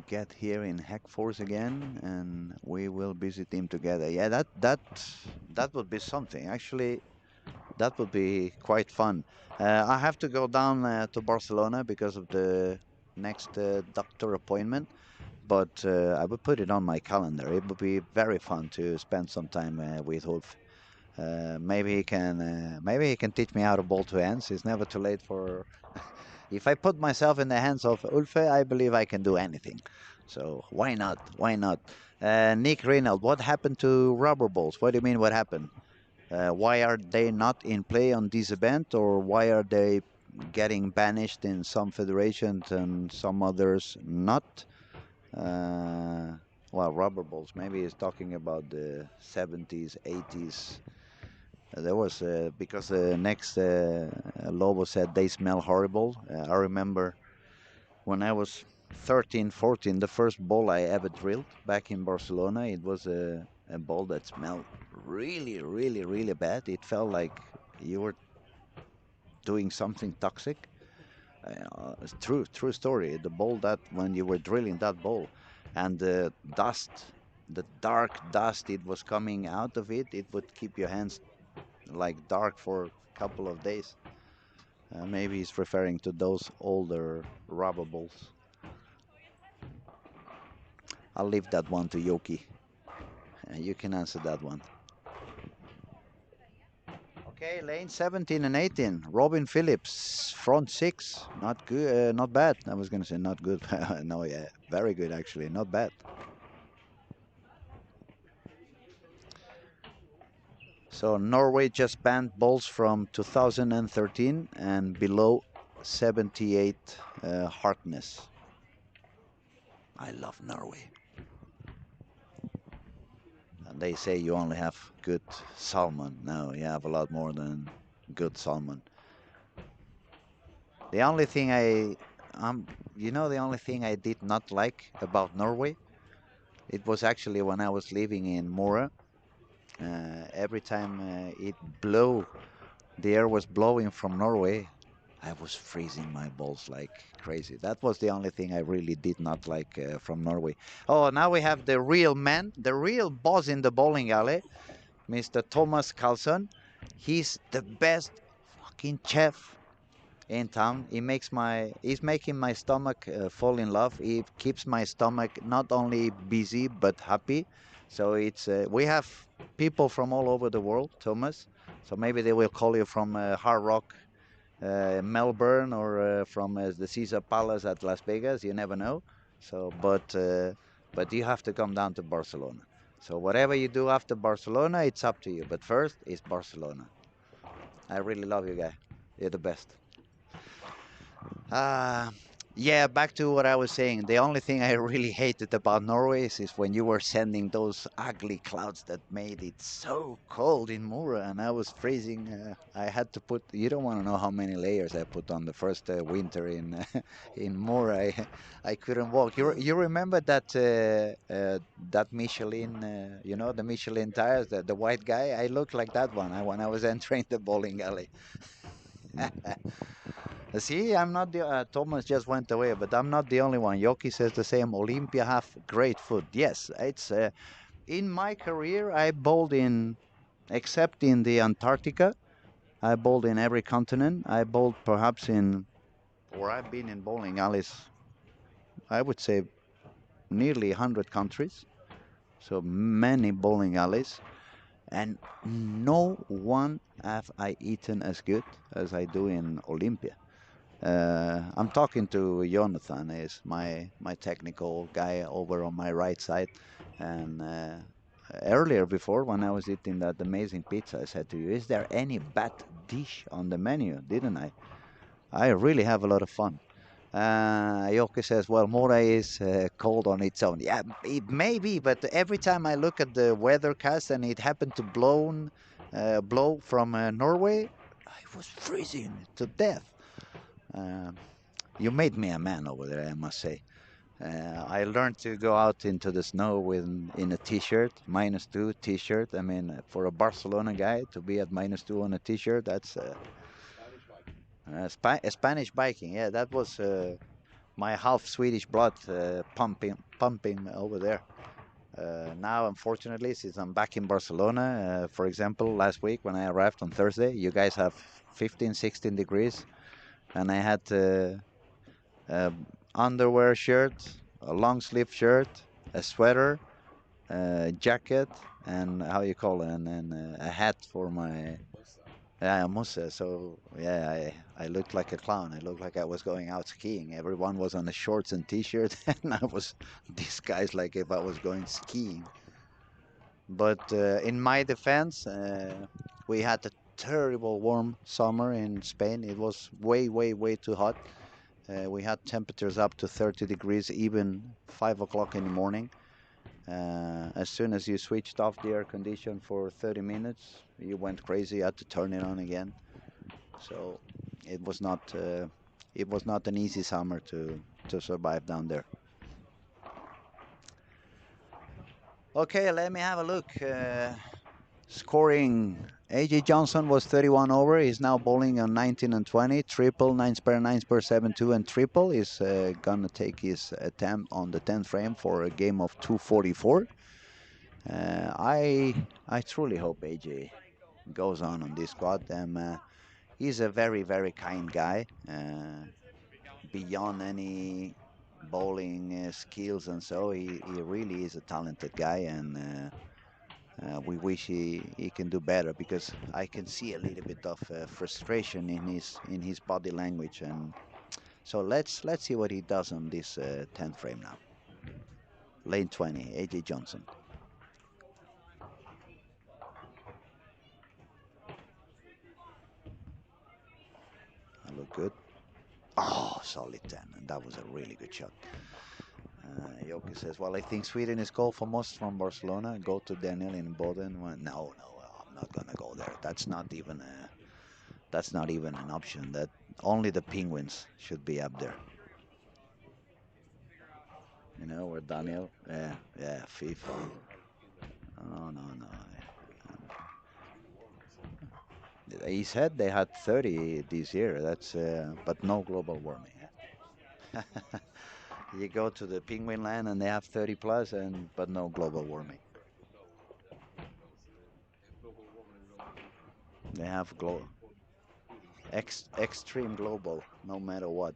Get here in Hackforce again, and we will visit him together. Yeah, that would be something. Actually, that would be quite fun. I have to go down to Barcelona because of the next doctor appointment, but I would put it on my calendar. It would be very fun to spend some time with Ulf. Maybe he can teach me how to bowl to hands. It's never too late for. If I put myself in the hands of Ulfe, I believe I can do anything. So why not? Why not? Nick Reynolds, what happened to rubber balls? What do you mean? What happened? Why are they not in play on this event, or why are they getting banished in some federations and some others not? Well, rubber balls. Maybe he's talking about the 70s, 80s. There was because the next Lobo said they smell horrible. I remember when I was 13, 14, the first ball I ever drilled back in Barcelona, it was a ball that smelled really, really, really bad. It felt like you were doing something toxic. It's true story. The ball that when you were drilling that ball, and the dust, the dark dust, it was coming out of it. It would keep your hands like dark for a couple of days. Maybe he's referring to those older rubber balls. I'll leave that one to Yoki. You can answer that one. Okay, lane 17 and 18. Robin Phillips, front 6. Not good, not bad. I was going to say not good. No, yeah, very good actually. Not bad. So Norway just banned balls from 2013 and below 78 hardness. I love Norway. And they say you only have good salmon. No, you have a lot more than good salmon. The only thing the only thing I did not like about Norway, it was actually when I was living in Mora. Every time it blew, the air was blowing from Norway, I was freezing my balls like crazy. That was the only thing I really did not like from Norway. Oh, now we have the real man, the real boss in the bowling alley, Mr. Thomas Carlson. He's the best fucking chef in town. He's making my stomach fall in love. He keeps my stomach not only busy but happy. So it's we have people from all over the world, Thomas. So maybe they will call you from Hard Rock, Melbourne, or from the Caesar Palace at Las Vegas. You never know. So, but you have to come down to Barcelona. So whatever you do after Barcelona, it's up to you. But first is Barcelona. I really love you, guy. You're the best. Uh, yeah, back to what I was saying. The only thing I really hated about Norway is when you were sending those ugly clouds that made it so cold in Mura, and I was freezing. I had to put. You don't want to know how many layers I put on the first winter in in Mura. I couldn't walk. You remember that Michelin? You know the Michelin tires, the white guy. I looked like that one. When I was entering the bowling alley. See, I'm not the Thomas just went away, but I'm not the only one. Yoki says the same. Olympia have great food. Yes, it's in my career I bowled in, except in the Antarctica. I bowled in every continent. I bowled perhaps in, or I've been in bowling alleys. I would say nearly 100 countries. So many bowling alleys, and no one have I eaten as good as I do in Olympia. I'm talking to Jonathan, is my technical guy over on my right side, and earlier before when I was eating that amazing pizza, I said to you, "Is there any bad dish on the menu?" Didn't I? I really have a lot of fun. Yoke says, "Well, Mora is cold on its own." Yeah, it may be, but every time I look at the weathercast and it happened to blow from Norway, I was freezing to death. Um, you made me a man over there, I must say. I learned to go out into the snow in a t-shirt, -2 t-shirt. I mean, for a Barcelona guy to be at -2 on a t-shirt, that's a Spanish biking. Yeah, that was my half Swedish blood pumping over there. Now, unfortunately, since I'm back in Barcelona, for example, last week when I arrived on Thursday, you guys have 15, 16 degrees, and I had uh, underwear shirt, a long sleeve shirt, a sweater, a jacket, and how you call it, and a hat for my yeah, musse. So yeah, I looked like a clown. I looked like I was going out skiing. Everyone was on the shorts and t-shirt, and I was disguised like if I was going skiing. But in my defense, we had a terrible warm summer in Spain. It was way, way, way too hot. We had temperatures up to 30 degrees, even 5 o'clock in the morning. As soon as you switched off the air condition for 30 minutes, you went crazy. You had to turn it on again. So it was not an easy summer to survive down there. Okay, let me have a look. Scoring. AJ Johnson was 31 over. He's now bowling on 19 and 20. Triple, 9 spare 7-2, and triple. Is gonna take his attempt on the 10th frame for a game of 244. I truly hope AJ goes on this squad. He's a very, very kind guy. Beyond any bowling skills and so, he really is a talented guy, and we wish he can do better, because I can see a little bit of frustration in his body language, and so let's see what he does on this 10th frame now. Lane 20, AJ Johnson. I look good. Oh, solid 10, and that was a really good shot. Yoki says, "Well, I think Sweden is called for most from Barcelona. Go to Daniel in Boden." Well, no, I'm not gonna go there. That's not even an option. That only the Penguins should be up there. You know, where Daniel, yeah, FIFA. Oh, no, no. He said they had 30 this year. That's but no global warming. Yeah. You go to the Penguin Land and they have 30 plus, and but no global warming. They have extreme global, no matter what.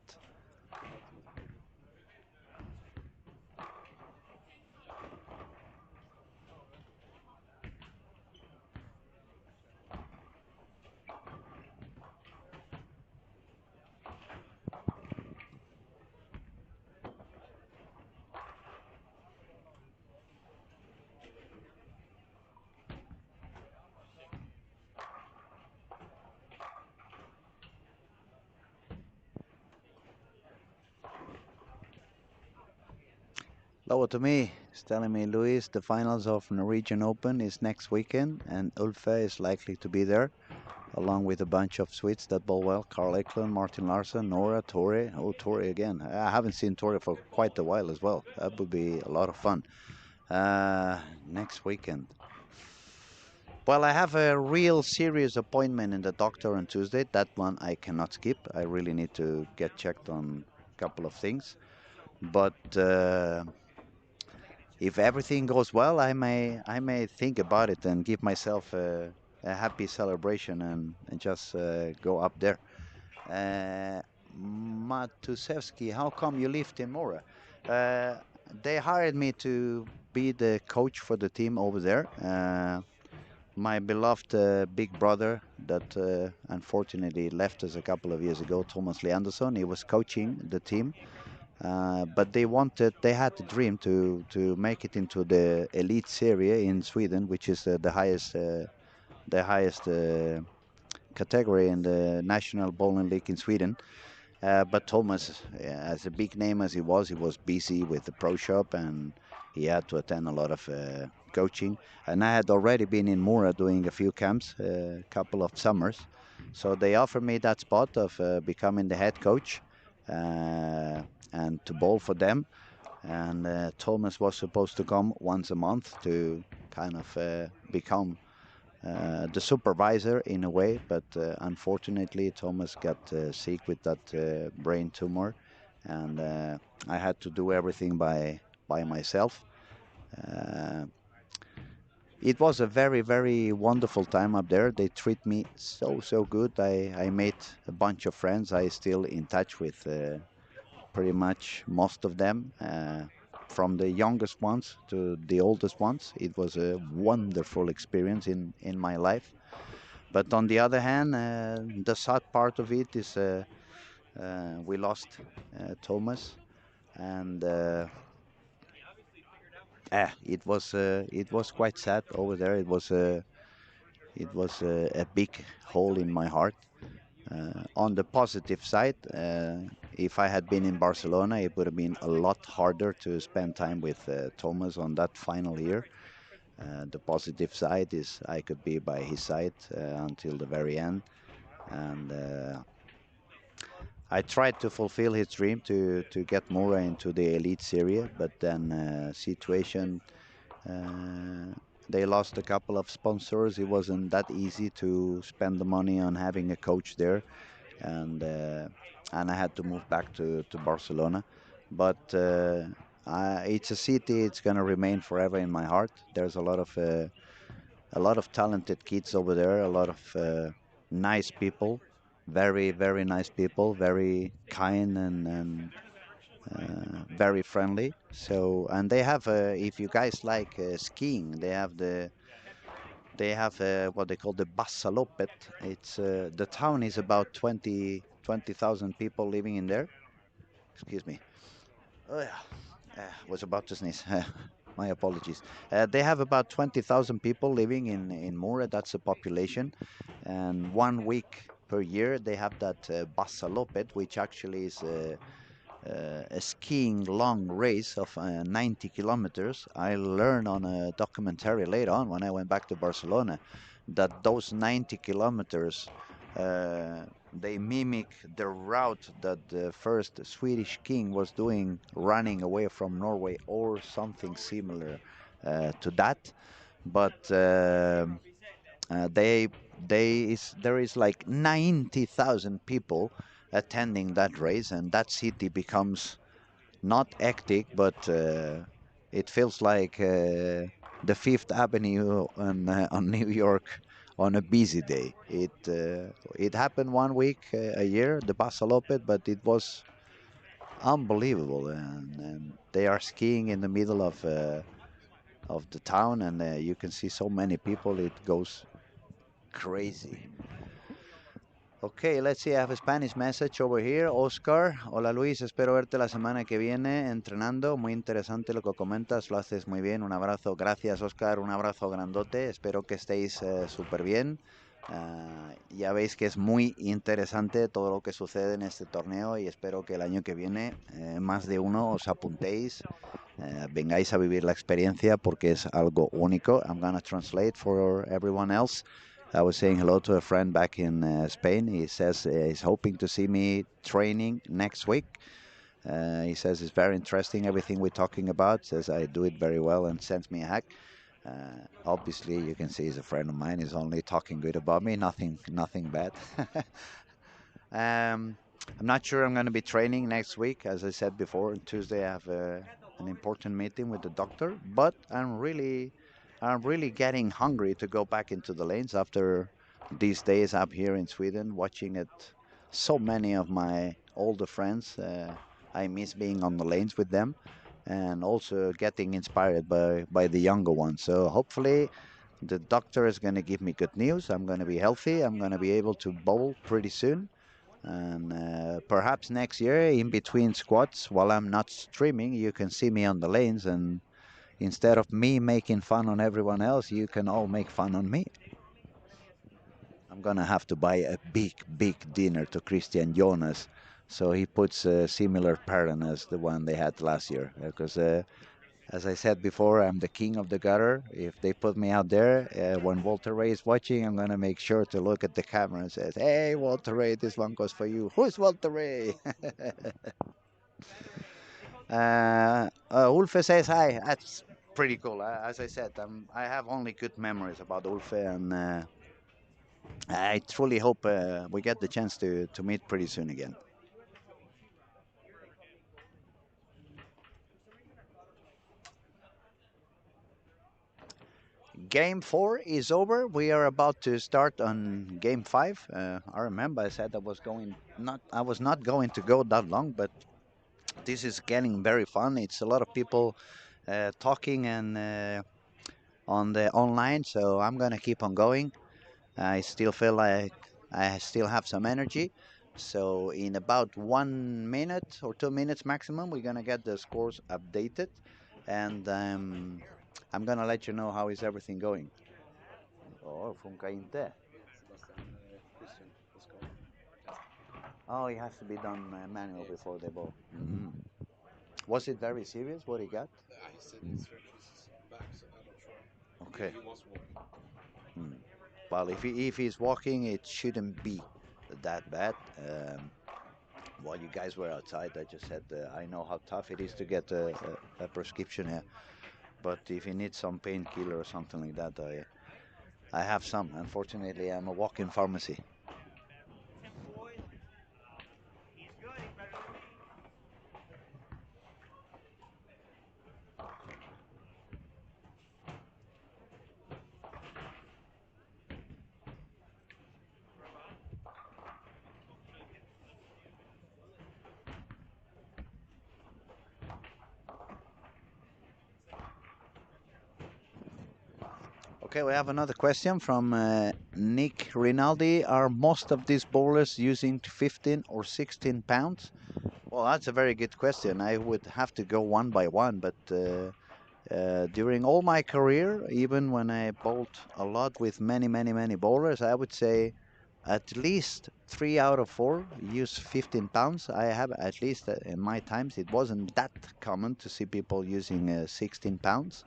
Lobo to me is telling me, Luis, the finals of Norwegian Open is next weekend, and Ulfe is likely to be there, along with a bunch of Swedes that bowl well. Carl Eklund, Martin Larsen, Nora, Torre. Oh, Torre again. I haven't seen Torre for quite a while as well. That would be a lot of fun. Next weekend. Well, I have a real serious appointment in the doctor on Tuesday. That one I cannot skip. I really need to get checked on a couple of things. But if everything goes well, I may think about it and give myself a happy celebration and just go up there. Uh, Matusevsky, how come you lived in Mora? Uh, they hired me to be the coach for the team over there. My beloved big brother that unfortunately left us a couple of years ago, Thomas Leandersson, he was coaching the team. But they had the dream to make it into the elite series in Sweden, which is the highest category in the national bowling league in Sweden. But Thomas, as a big name as he was busy with the pro shop and he had to attend a lot of coaching. And I had already been in Mura doing a few camps, a couple of summers. So they offered me that spot of becoming the head coach uh, and to bowl for them. And Thomas was supposed to come once a month to kind of become the supervisor in a way, but unfortunately Thomas got sick with that brain tumor, and I had to do everything by myself. Uh, it was a very very wonderful time up there. They treat me so good. I made a bunch of friends. I still in touch with pretty much most of them. From the youngest ones to the oldest ones, it was a wonderful experience in my life. But on the other hand, the sad part of it is we lost Thomas, and it was quite sad over there. It was a big hole in my heart. On the positive side, if I had been in Barcelona, it would have been a lot harder to spend time with Thomas on that final year. The positive side is I could be by his side until the very end, and I tried to fulfill his dream to get Mura into the elite series, but then situation uh, they lost a couple of sponsors. It wasn't that easy to spend the money on having a coach there, and and I had to move back to Barcelona. But it's a city. It's gonna remain forever in my heart. There's a lot of talented kids over there, a lot of nice people, very, very nice people, very kind and very friendly. So, and they have, if you guys like skiing, they have what they call the Bassalopet. It's the town is about 20,000 people living in there. Excuse me. Oh yeah, was about to sneeze. My apologies. They have about 20,000 people living in Mora. That's the population, and 1 week per year they have that Bassalopet, which actually is a skiing long race of 90 kilometers. I learned on a documentary later on when I went back to Barcelona that those 90 kilometers they mimic the route that the first Swedish king was doing running away from Norway or something similar to that. But they there is like 90,000 people attending that race, and that city becomes not hectic, but it feels like the Fifth Avenue on New York on a busy day. It happened 1 week a year, the Pasalopet, but it was unbelievable, and they are skiing in the middle of the town, and you can see so many people. It goes crazy. Okay, let's see. I have a Spanish message over here. Oscar, hola Luis, espero verte la semana que viene entrenando. Muy interesante lo que comentas, lo haces muy bien. Un abrazo, gracias Oscar, un abrazo grandote. Espero que estéis súper bien. Ya veis que es muy interesante todo lo que sucede en este torneo y espero que el año que viene más de uno os apuntéis vengáis a vivir la experiencia porque es algo único. I'm gonna translate for everyone else. I was saying hello to a friend back in Spain. He says he's hoping to see me training next week. He says it's very interesting everything we're talking about. Says I do it very well and sends me a hack. Obviously, you can see he's a friend of mine. He's only talking good about me, nothing bad. Um, I'm not sure I'm going to be training next week. As I said before, on Tuesday I have an important meeting with the doctor. But I'm really getting hungry to go back into the lanes after these days up here in Sweden, watching it. So many of my older friends. I miss being on the lanes with them, and also getting inspired by the younger ones. So hopefully. The doctor is going to give me good news. I'm going to be healthy. I'm going to be able to bowl pretty soon. And perhaps next year, in between squats, while I'm not streaming, you can see me on the lanes. And instead of me making fun on everyone else, you can all make fun on me. I'm gonna have to buy a big dinner to Christian Jonas, so he puts a similar pattern as the one they had last year. Because as I said before, I'm the king of the gutter. If they put me out there, when Walter Ray is watching, I'm gonna make sure to look at the camera and says, "Hey, Walter Ray, this one goes for you." Who's Walter Ray? Ulfe says hi. That's pretty cool. As I said, I have only good memories about Ulfe, and I truly hope we get the chance to meet pretty soon again. Game 4 is over. We are about to start on game 5. I remember I said I was not going to go that long, but this is getting very fun. It's a lot of people talking and on the online, so I'm gonna keep on going. I still feel like I still have some energy. So in about 1 minute or 2 minutes maximum, we're gonna get the scores updated, and I'm gonna let you know how is everything going. Oh, funkar inte. Oh, it has to be done manual before they bowl. Mm. Was it very serious what he got? He said he stretches his back, so I'm not sure. Okay. He was walking. Mm. Well, if he's walking, it shouldn't be that bad. While you guys were outside, I just said I know how tough it is to get a prescription here. But if you need some painkiller or something like that, I have some. Unfortunately, I'm a walk-in pharmacy. He's good. He's better than me. Okay, we have another question from Nick Rinaldi. Are most of these bowlers using 15 or 16 pounds? Well, that's a very good question. I would have to go one by one, but during all my career, even when I bowled a lot with many bowlers, I would say at least 3 out of 4 use 15 pounds. I have at least in my times, it wasn't that common to see people using 16 pounds.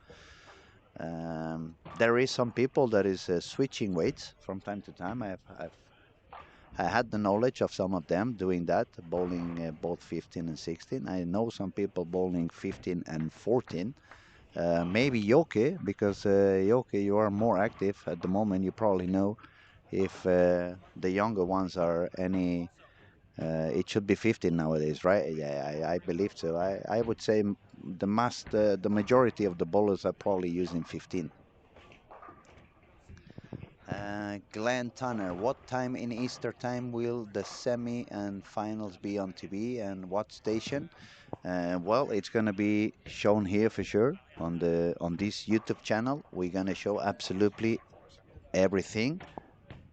There is some people that is switching weights from time to time. I had the knowledge of some of them doing that, bowling both 15 and 16. I know some people bowling 15 and 14. Maybe Yoke, because Yoke, you are more active at the moment. You probably know if the younger ones are any. It should be 15 nowadays, right? Yeah, I believe so. I would say the majority of the bowlers are probably using 15. Glenn Tanner, what time in Easter time will the semi and finals be on TV and what station? Well, it's gonna be shown here for sure on this YouTube channel. We're gonna show absolutely everything.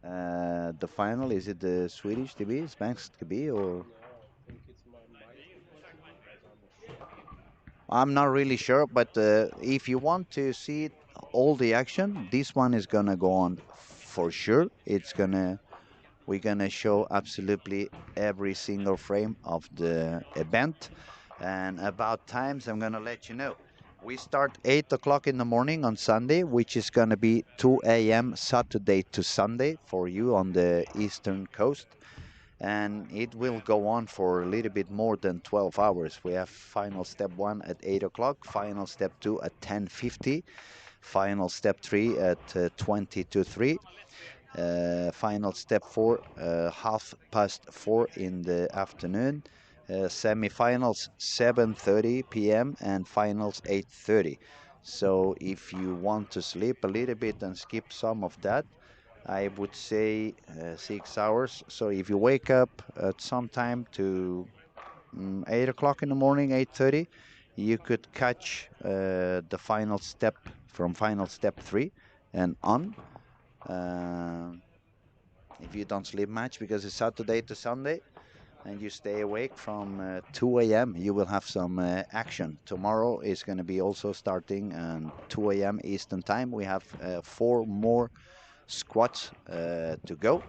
The final, is it the Swedish TV, Svensk TV, or No, I think it's my TV, but I'm not sure. I'm not really sure. But if you want to see all the action, this one is gonna go on for sure. We're gonna show absolutely every single frame of the event, and about times I'm gonna let you know. We start 8 o'clock in the morning on Sunday, which is going to be 2 a.m. Saturday to Sunday for you on the eastern coast. And it will go on for a little bit more than 12 hours. We have final step 1 at 8 o'clock, final step 2 at 10:50, final step 3 at 20 to 3, final step 4 half past 4 in the afternoon, semifinals 7:30 p.m. and finals 8:30. So if you want to sleep a little bit and skip some of that, I would say 6 hours. So if you wake up at some time to 8 o'clock in the morning, 8:30, you could catch the final step from final step 3 and on. Uh, if you don't sleep much because it's Saturday to Sunday and you stay awake from 2 a.m., you will have some action. Tomorrow is going to be also starting at 2 a.m. Eastern Time. We have 4 more squats to go.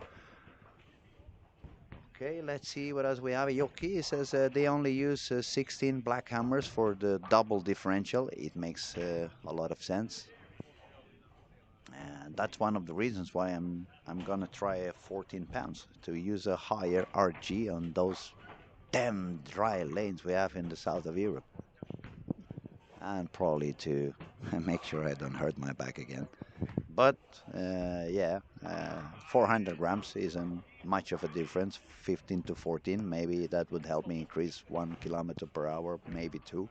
Okay, let's see what else we have. Yoki says they only use 16 black hammers for the double differential. It makes a lot of sense. And that's one of the reasons why I'm gonna try 14 pounds to use a higher RG on those damn dry lanes we have in the south of Europe, and probably to make sure I don't hurt my back again. But yeah, 400 grams isn't much of a difference. 15 to 14, maybe that would help me increase 1 kilometer per hour, maybe two.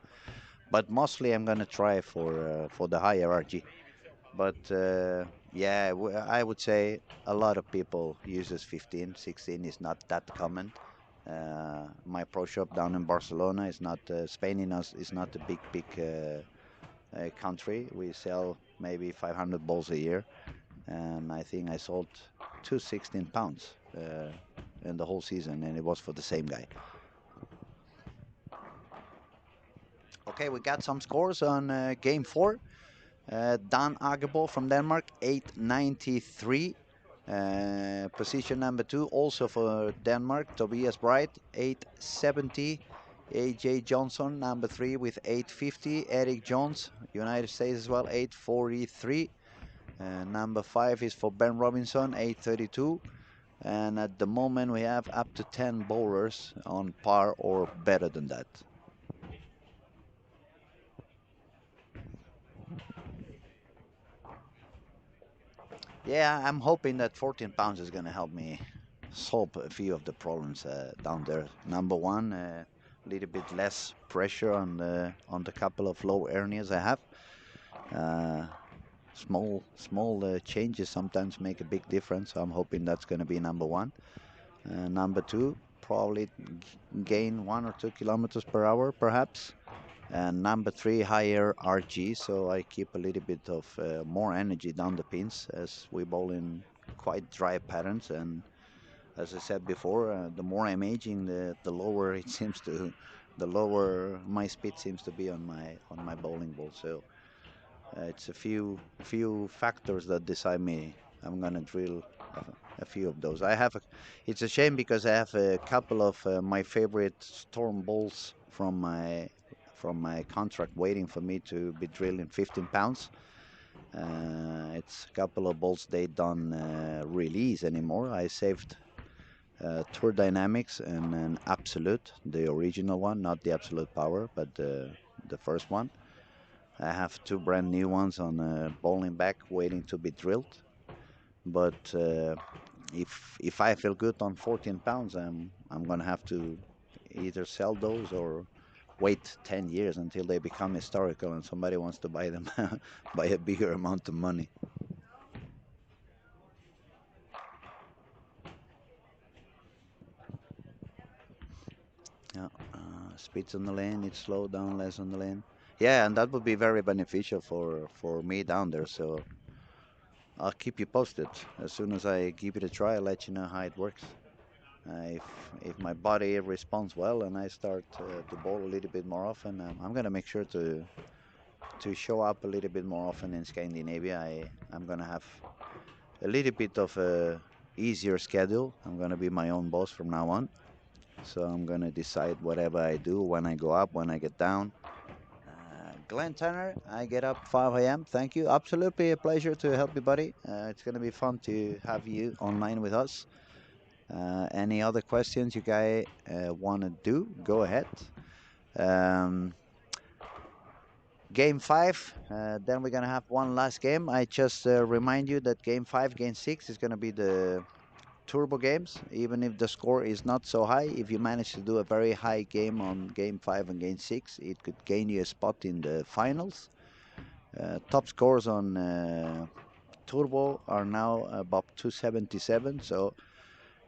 But mostly I'm gonna try for the higher RG. But yeah, I would say a lot of people uses 15. 16 is not that common. My pro shop down in Barcelona is not Spain is not a big country. We sell maybe 500 balls a year, and I think I sold two 16 pounds in the whole season, and it was for the same guy. Okay, we got some scores on game 4. Dan Agebo from Denmark, 893. Position number 2, also for Denmark, Tobias Bright, 870. AJ Johnson, number 3, with 850. Eric Jones, United States as well, 843. Number 5 is for Ben Robinson, 832. And at the moment, we have up to 10 bowlers on par or better than that. Yeah, I'm hoping that 14 pounds is going to help me solve a few of the problems down there. Number one, a little bit less pressure on the couple of low hernias I have. Uh, small changes sometimes make a big difference. So I'm hoping that's going to be number one. Number two, probably gain 1 or 2 kilometers per hour, perhaps. And number three, higher RG, so I keep a little bit of more energy down the pins as we bowl in quite dry patterns. And as I said before, the more I'm aging, the lower it seems to, the lower my speed seems to be on my bowling ball. So it's a few factors that decide me. I'm gonna drill a few of those. It's a shame because I have a couple of my favorite storm balls from my contract waiting for me to be drilled in 15 pounds. It's a couple of balls they don't release anymore. I saved Tour Dynamics and an Absolute, the original one, not the Absolute Power, but the first one. I have two brand new ones on a bowling bag waiting to be drilled. But if I feel good on 14 pounds, I'm gonna have to either sell those or wait 10 years until they become historical and somebody wants to buy them by a bigger amount of money. Yeah, speeds on the lane, it's slow down less on the lane. Yeah, and that would be very beneficial for me down there. So I'll keep you posted as soon as I give it a try. I'll let you know how it works. If my body responds well and I start to bowl a little bit more often, I'm gonna make sure to show up a little bit more often in Scandinavia. I'm gonna have a little bit of a easier schedule. I'm gonna be my own boss from now on. So I'm gonna decide whatever I do, when I go up, when I get down. Glenn Tanner, I get up 5 a.m. Thank you. Absolutely a pleasure to help you, buddy. It's going to be fun to have you online with us. Any other questions you guys want to do? Go ahead. Um, Game 5, then we're going to have one last game. I just remind you that Game 5, Game 6 is going to be the turbo games. Even if the score is not so high, if you manage to do a very high game on Game 5 and Game 6, it could gain you a spot in the finals. Top scores on turbo are now above 277, so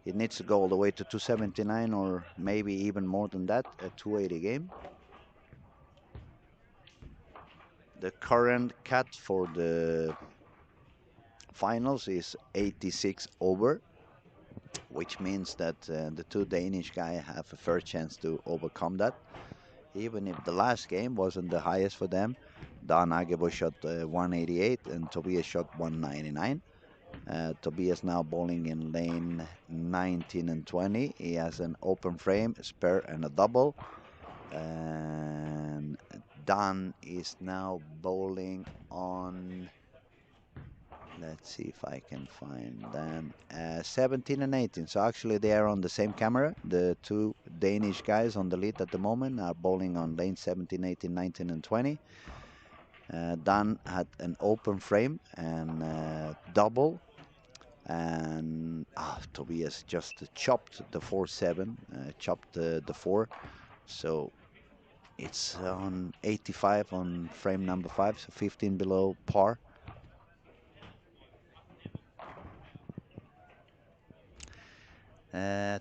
it needs to go all the way to 279 or maybe even more than that, a 280 game. The current cut for the finals is 86 over, which means that the two Danish guys have a fair chance to overcome that. Even if the last game wasn't the highest for them, Dan Agebo shot 188 and Tobias shot 199. Tobias now bowling in lane 19 and 20. He has an open frame, a spare, and a double. And Dan is now bowling on, let's see if I can find them, 17 and 18. So actually they are on the same camera. The two Danish guys on the lead at the moment are bowling on lane 17, 18, 19, and 20. Dan had an open frame and double. And Tobias just chopped the 4-7, chopped the 4. So it's on 85 on frame number 5, so 15 below par.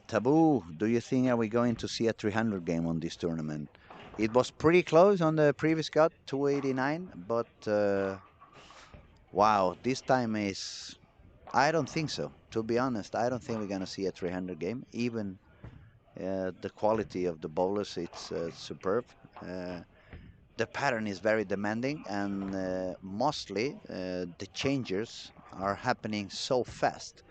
Taboo, do you think are we going to see a 300 game on this tournament? It was pretty close on the previous cut, 289, but wow, this time is, I don't think so. To be honest, I don't think we're going to see a 300 game. Even the quality of the bowlers, it's superb. The pattern is very demanding, and mostly the changes are happening so fast.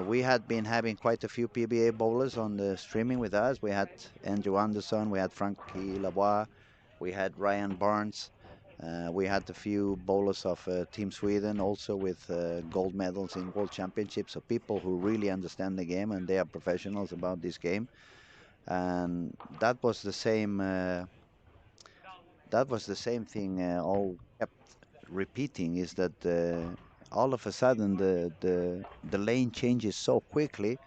We had been having quite a few PBA bowlers on the streaming with us. We had Andrew Anderson, we had Frankie Lavoie, we had Ryan Barnes, we had a few bowlers of Team Sweden also with gold medals in World Championships. So people who really understand the game and they are professionals about this game. And that was the same. That was the same thing. All kept repeating is that all of a sudden the lane changes so quickly.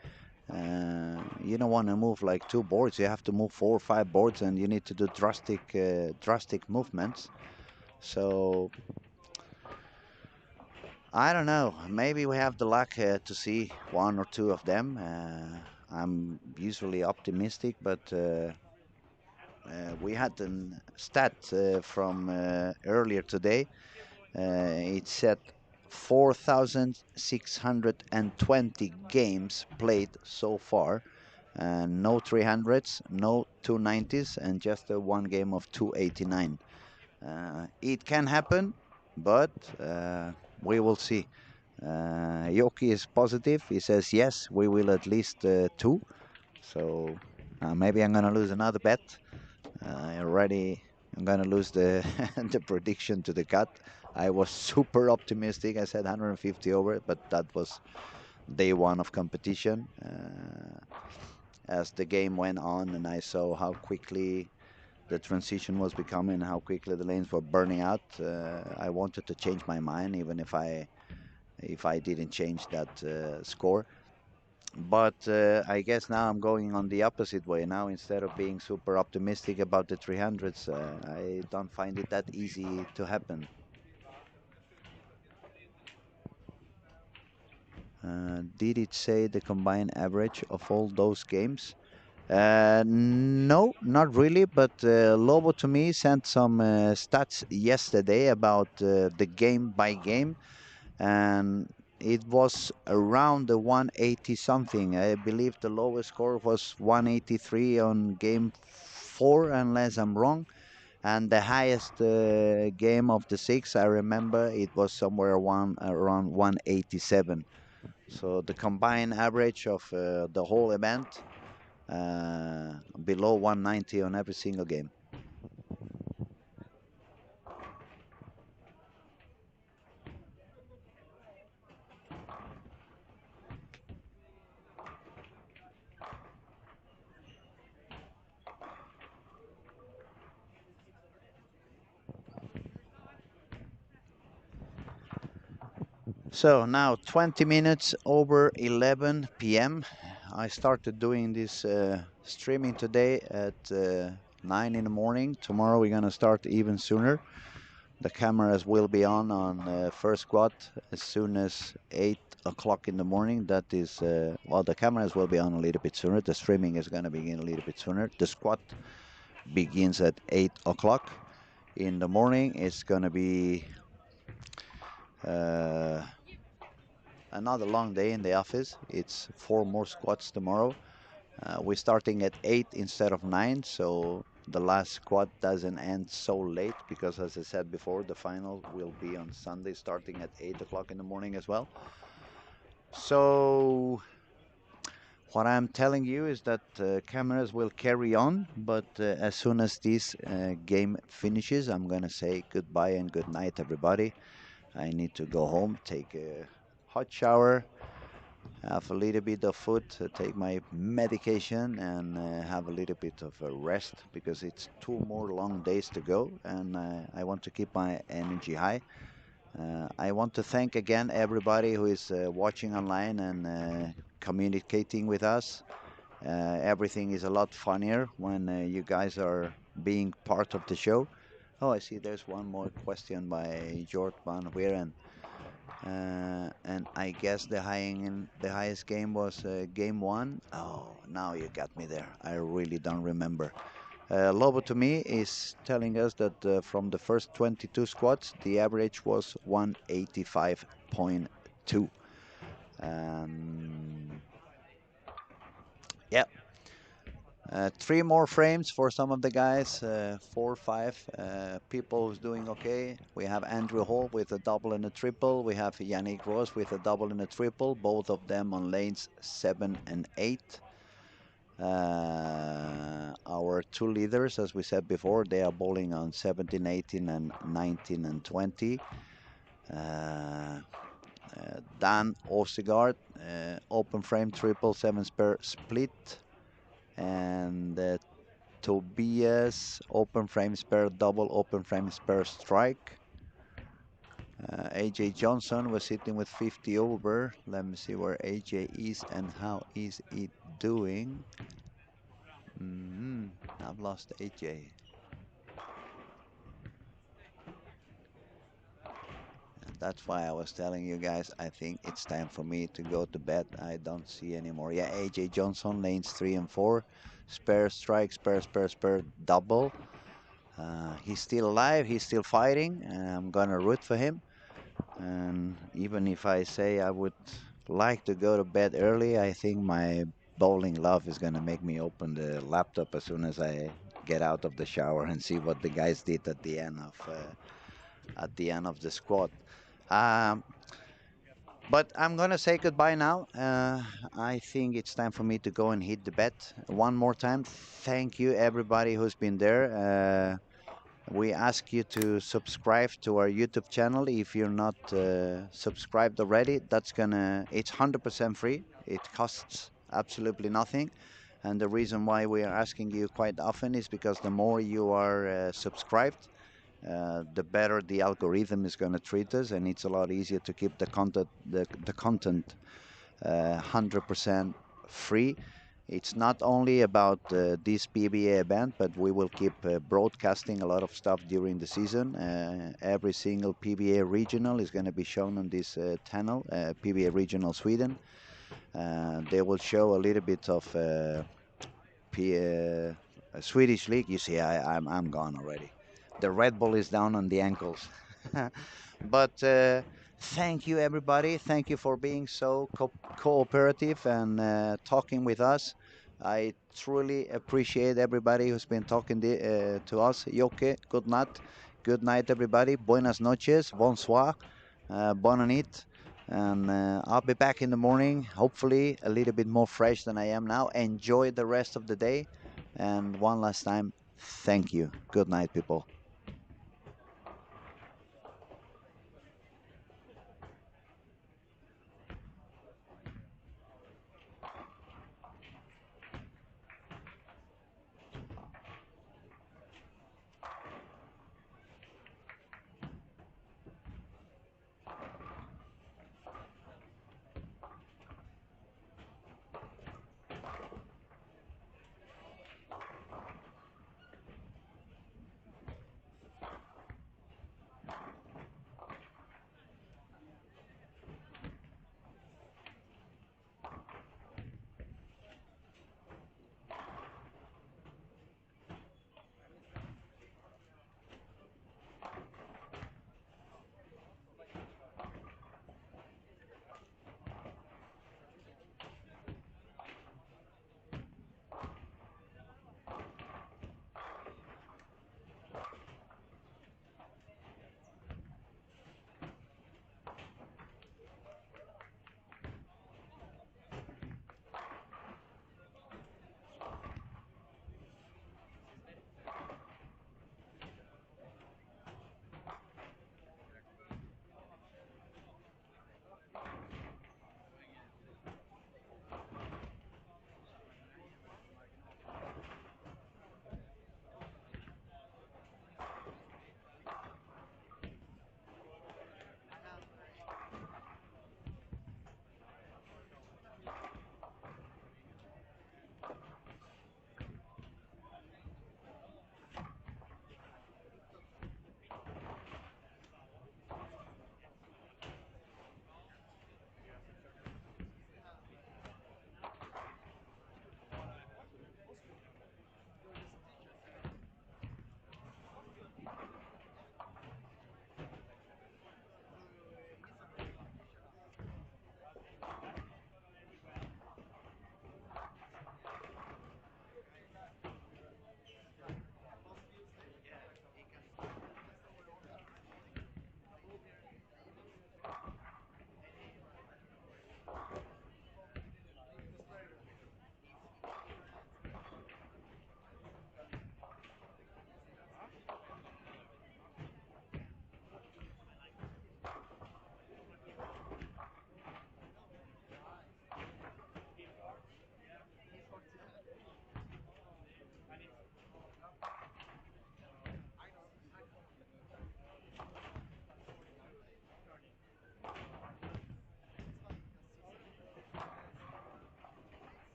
You don't want to move like 2 boards. You have to move 4 or 5 boards, and you need to do drastic movements. So I don't know. Maybe we have the luck to see one or two of them. I'm usually optimistic, but we had a stat from earlier today. It said 4,620 games played so far. No 300s, no 290s, and just one game of 289. It can happen, but we will see. Yoki is positive. He says, yes, we will at least two. So maybe I'm going to lose another bet. Already, I'm going to lose the, the prediction to the cut. I was super optimistic. I said 150 over, but that was day one of competition. As the game went on and I saw how quickly the transition was becoming, how quickly the lanes were burning out, I wanted to change my mind, even if I didn't change that score. But I guess now I'm going on the opposite way. Now instead of being super optimistic about the 300s, I don't find it that easy to happen. Did it say the combined average of all those games? No, not really, but Lobo to me sent some stats yesterday about the game by game, and it was around the 180 something. I believe the lowest score was 183 on game 4, unless I'm wrong. And the highest game of the 6, I remember it was somewhere around 187. So the combined average of the whole event below 190 on every single game. So now 20 minutes over 11 p.m. I started doing this streaming today at 9 in the morning. Tomorrow we're gonna start even sooner. The cameras will be on first squad as soon as 8 o'clock in the morning. That is, well, the cameras will be on a little bit sooner. The streaming is gonna begin a little bit sooner. The squad begins at 8 o'clock in the morning. It's gonna be uh, another long day in the office. It's 4 more squats tomorrow. We're starting at 8 instead of 9, so the last squat doesn't end so late because, as I said before, the final will be on Sunday starting at 8 o'clock in the morning as well. So, what I'm telling you is that cameras will carry on, but as soon as this game finishes, I'm going to say goodbye and good night, everybody. I need to go home, take a hot shower, have a little bit of food, take my medication, and have a little bit of a rest because it's 2 more long days to go, and I want to keep my energy high. I want to thank again everybody who is watching online and communicating with us. Everything is a lot funnier when you guys are being part of the show. Oh, I see there's one more question by Jort van Weeren. And I guess the highest game was game one. Oh, now you got me there. I really don't remember. Lobo to me is telling us that from the first 22 squats, the average was 185.2. Um, yeah, 3 more frames for some of the guys, 4 or 5 people who's doing okay. We have Andrew Hall with a double and a triple. We have Yannick Ross with a double and a triple, both of them on lanes 7 and 8. Our 2 leaders, as we said before, they are bowling on 17, 18, and 19 and 20. Dan Osegard, open frame triple, 7 spare split. And Tobias, open frame spare double, open frame spare strike. AJ Johnson was sitting with 50 over. Let me see where AJ is and how is it doing. I've lost AJ. And that's why I was telling you guys, I think it's time for me to go to bed. I don't see anymore. Yeah, AJ Johnson, lanes 3 and 4. Spare strike, spare, double. He's still alive, he's still fighting, and I'm gonna root for him. And even if I say I would like to go to bed early, I think my bowling love is gonna make me open the laptop as soon as I get out of the shower and see what the guys did at the end of the squad. Um, but I'm gonna say goodbye now. I think it's time for me to go and hit the bed one more time. Thank you everybody who's been there. We ask you to subscribe to our YouTube channel if you're not subscribed already. It's 100% free. It costs absolutely nothing. And the reason why we are asking you quite often is because the more you are subscribed, the better the algorithm is going to treat us, and it's a lot easier to keep the content 100% free. It's not only about this PBA event, but we will keep broadcasting a lot of stuff during the season. Every single PBA regional is going to be shown on this channel, PBA Regional Sweden. They will show a little bit of Swedish league. You see, I'm gone already. The Red Bull is down on the ankles. But thank you, everybody. Thank you for being so cooperative and talking with us. I truly appreciate everybody who's been talking to us. Yoke, good night. Good night, everybody. Buenas noches. Bonsoir. Bonne nuit. And I'll be back in the morning, hopefully a little bit more fresh than I am now. Enjoy the rest of the day. And one last time, thank you. Good night, people.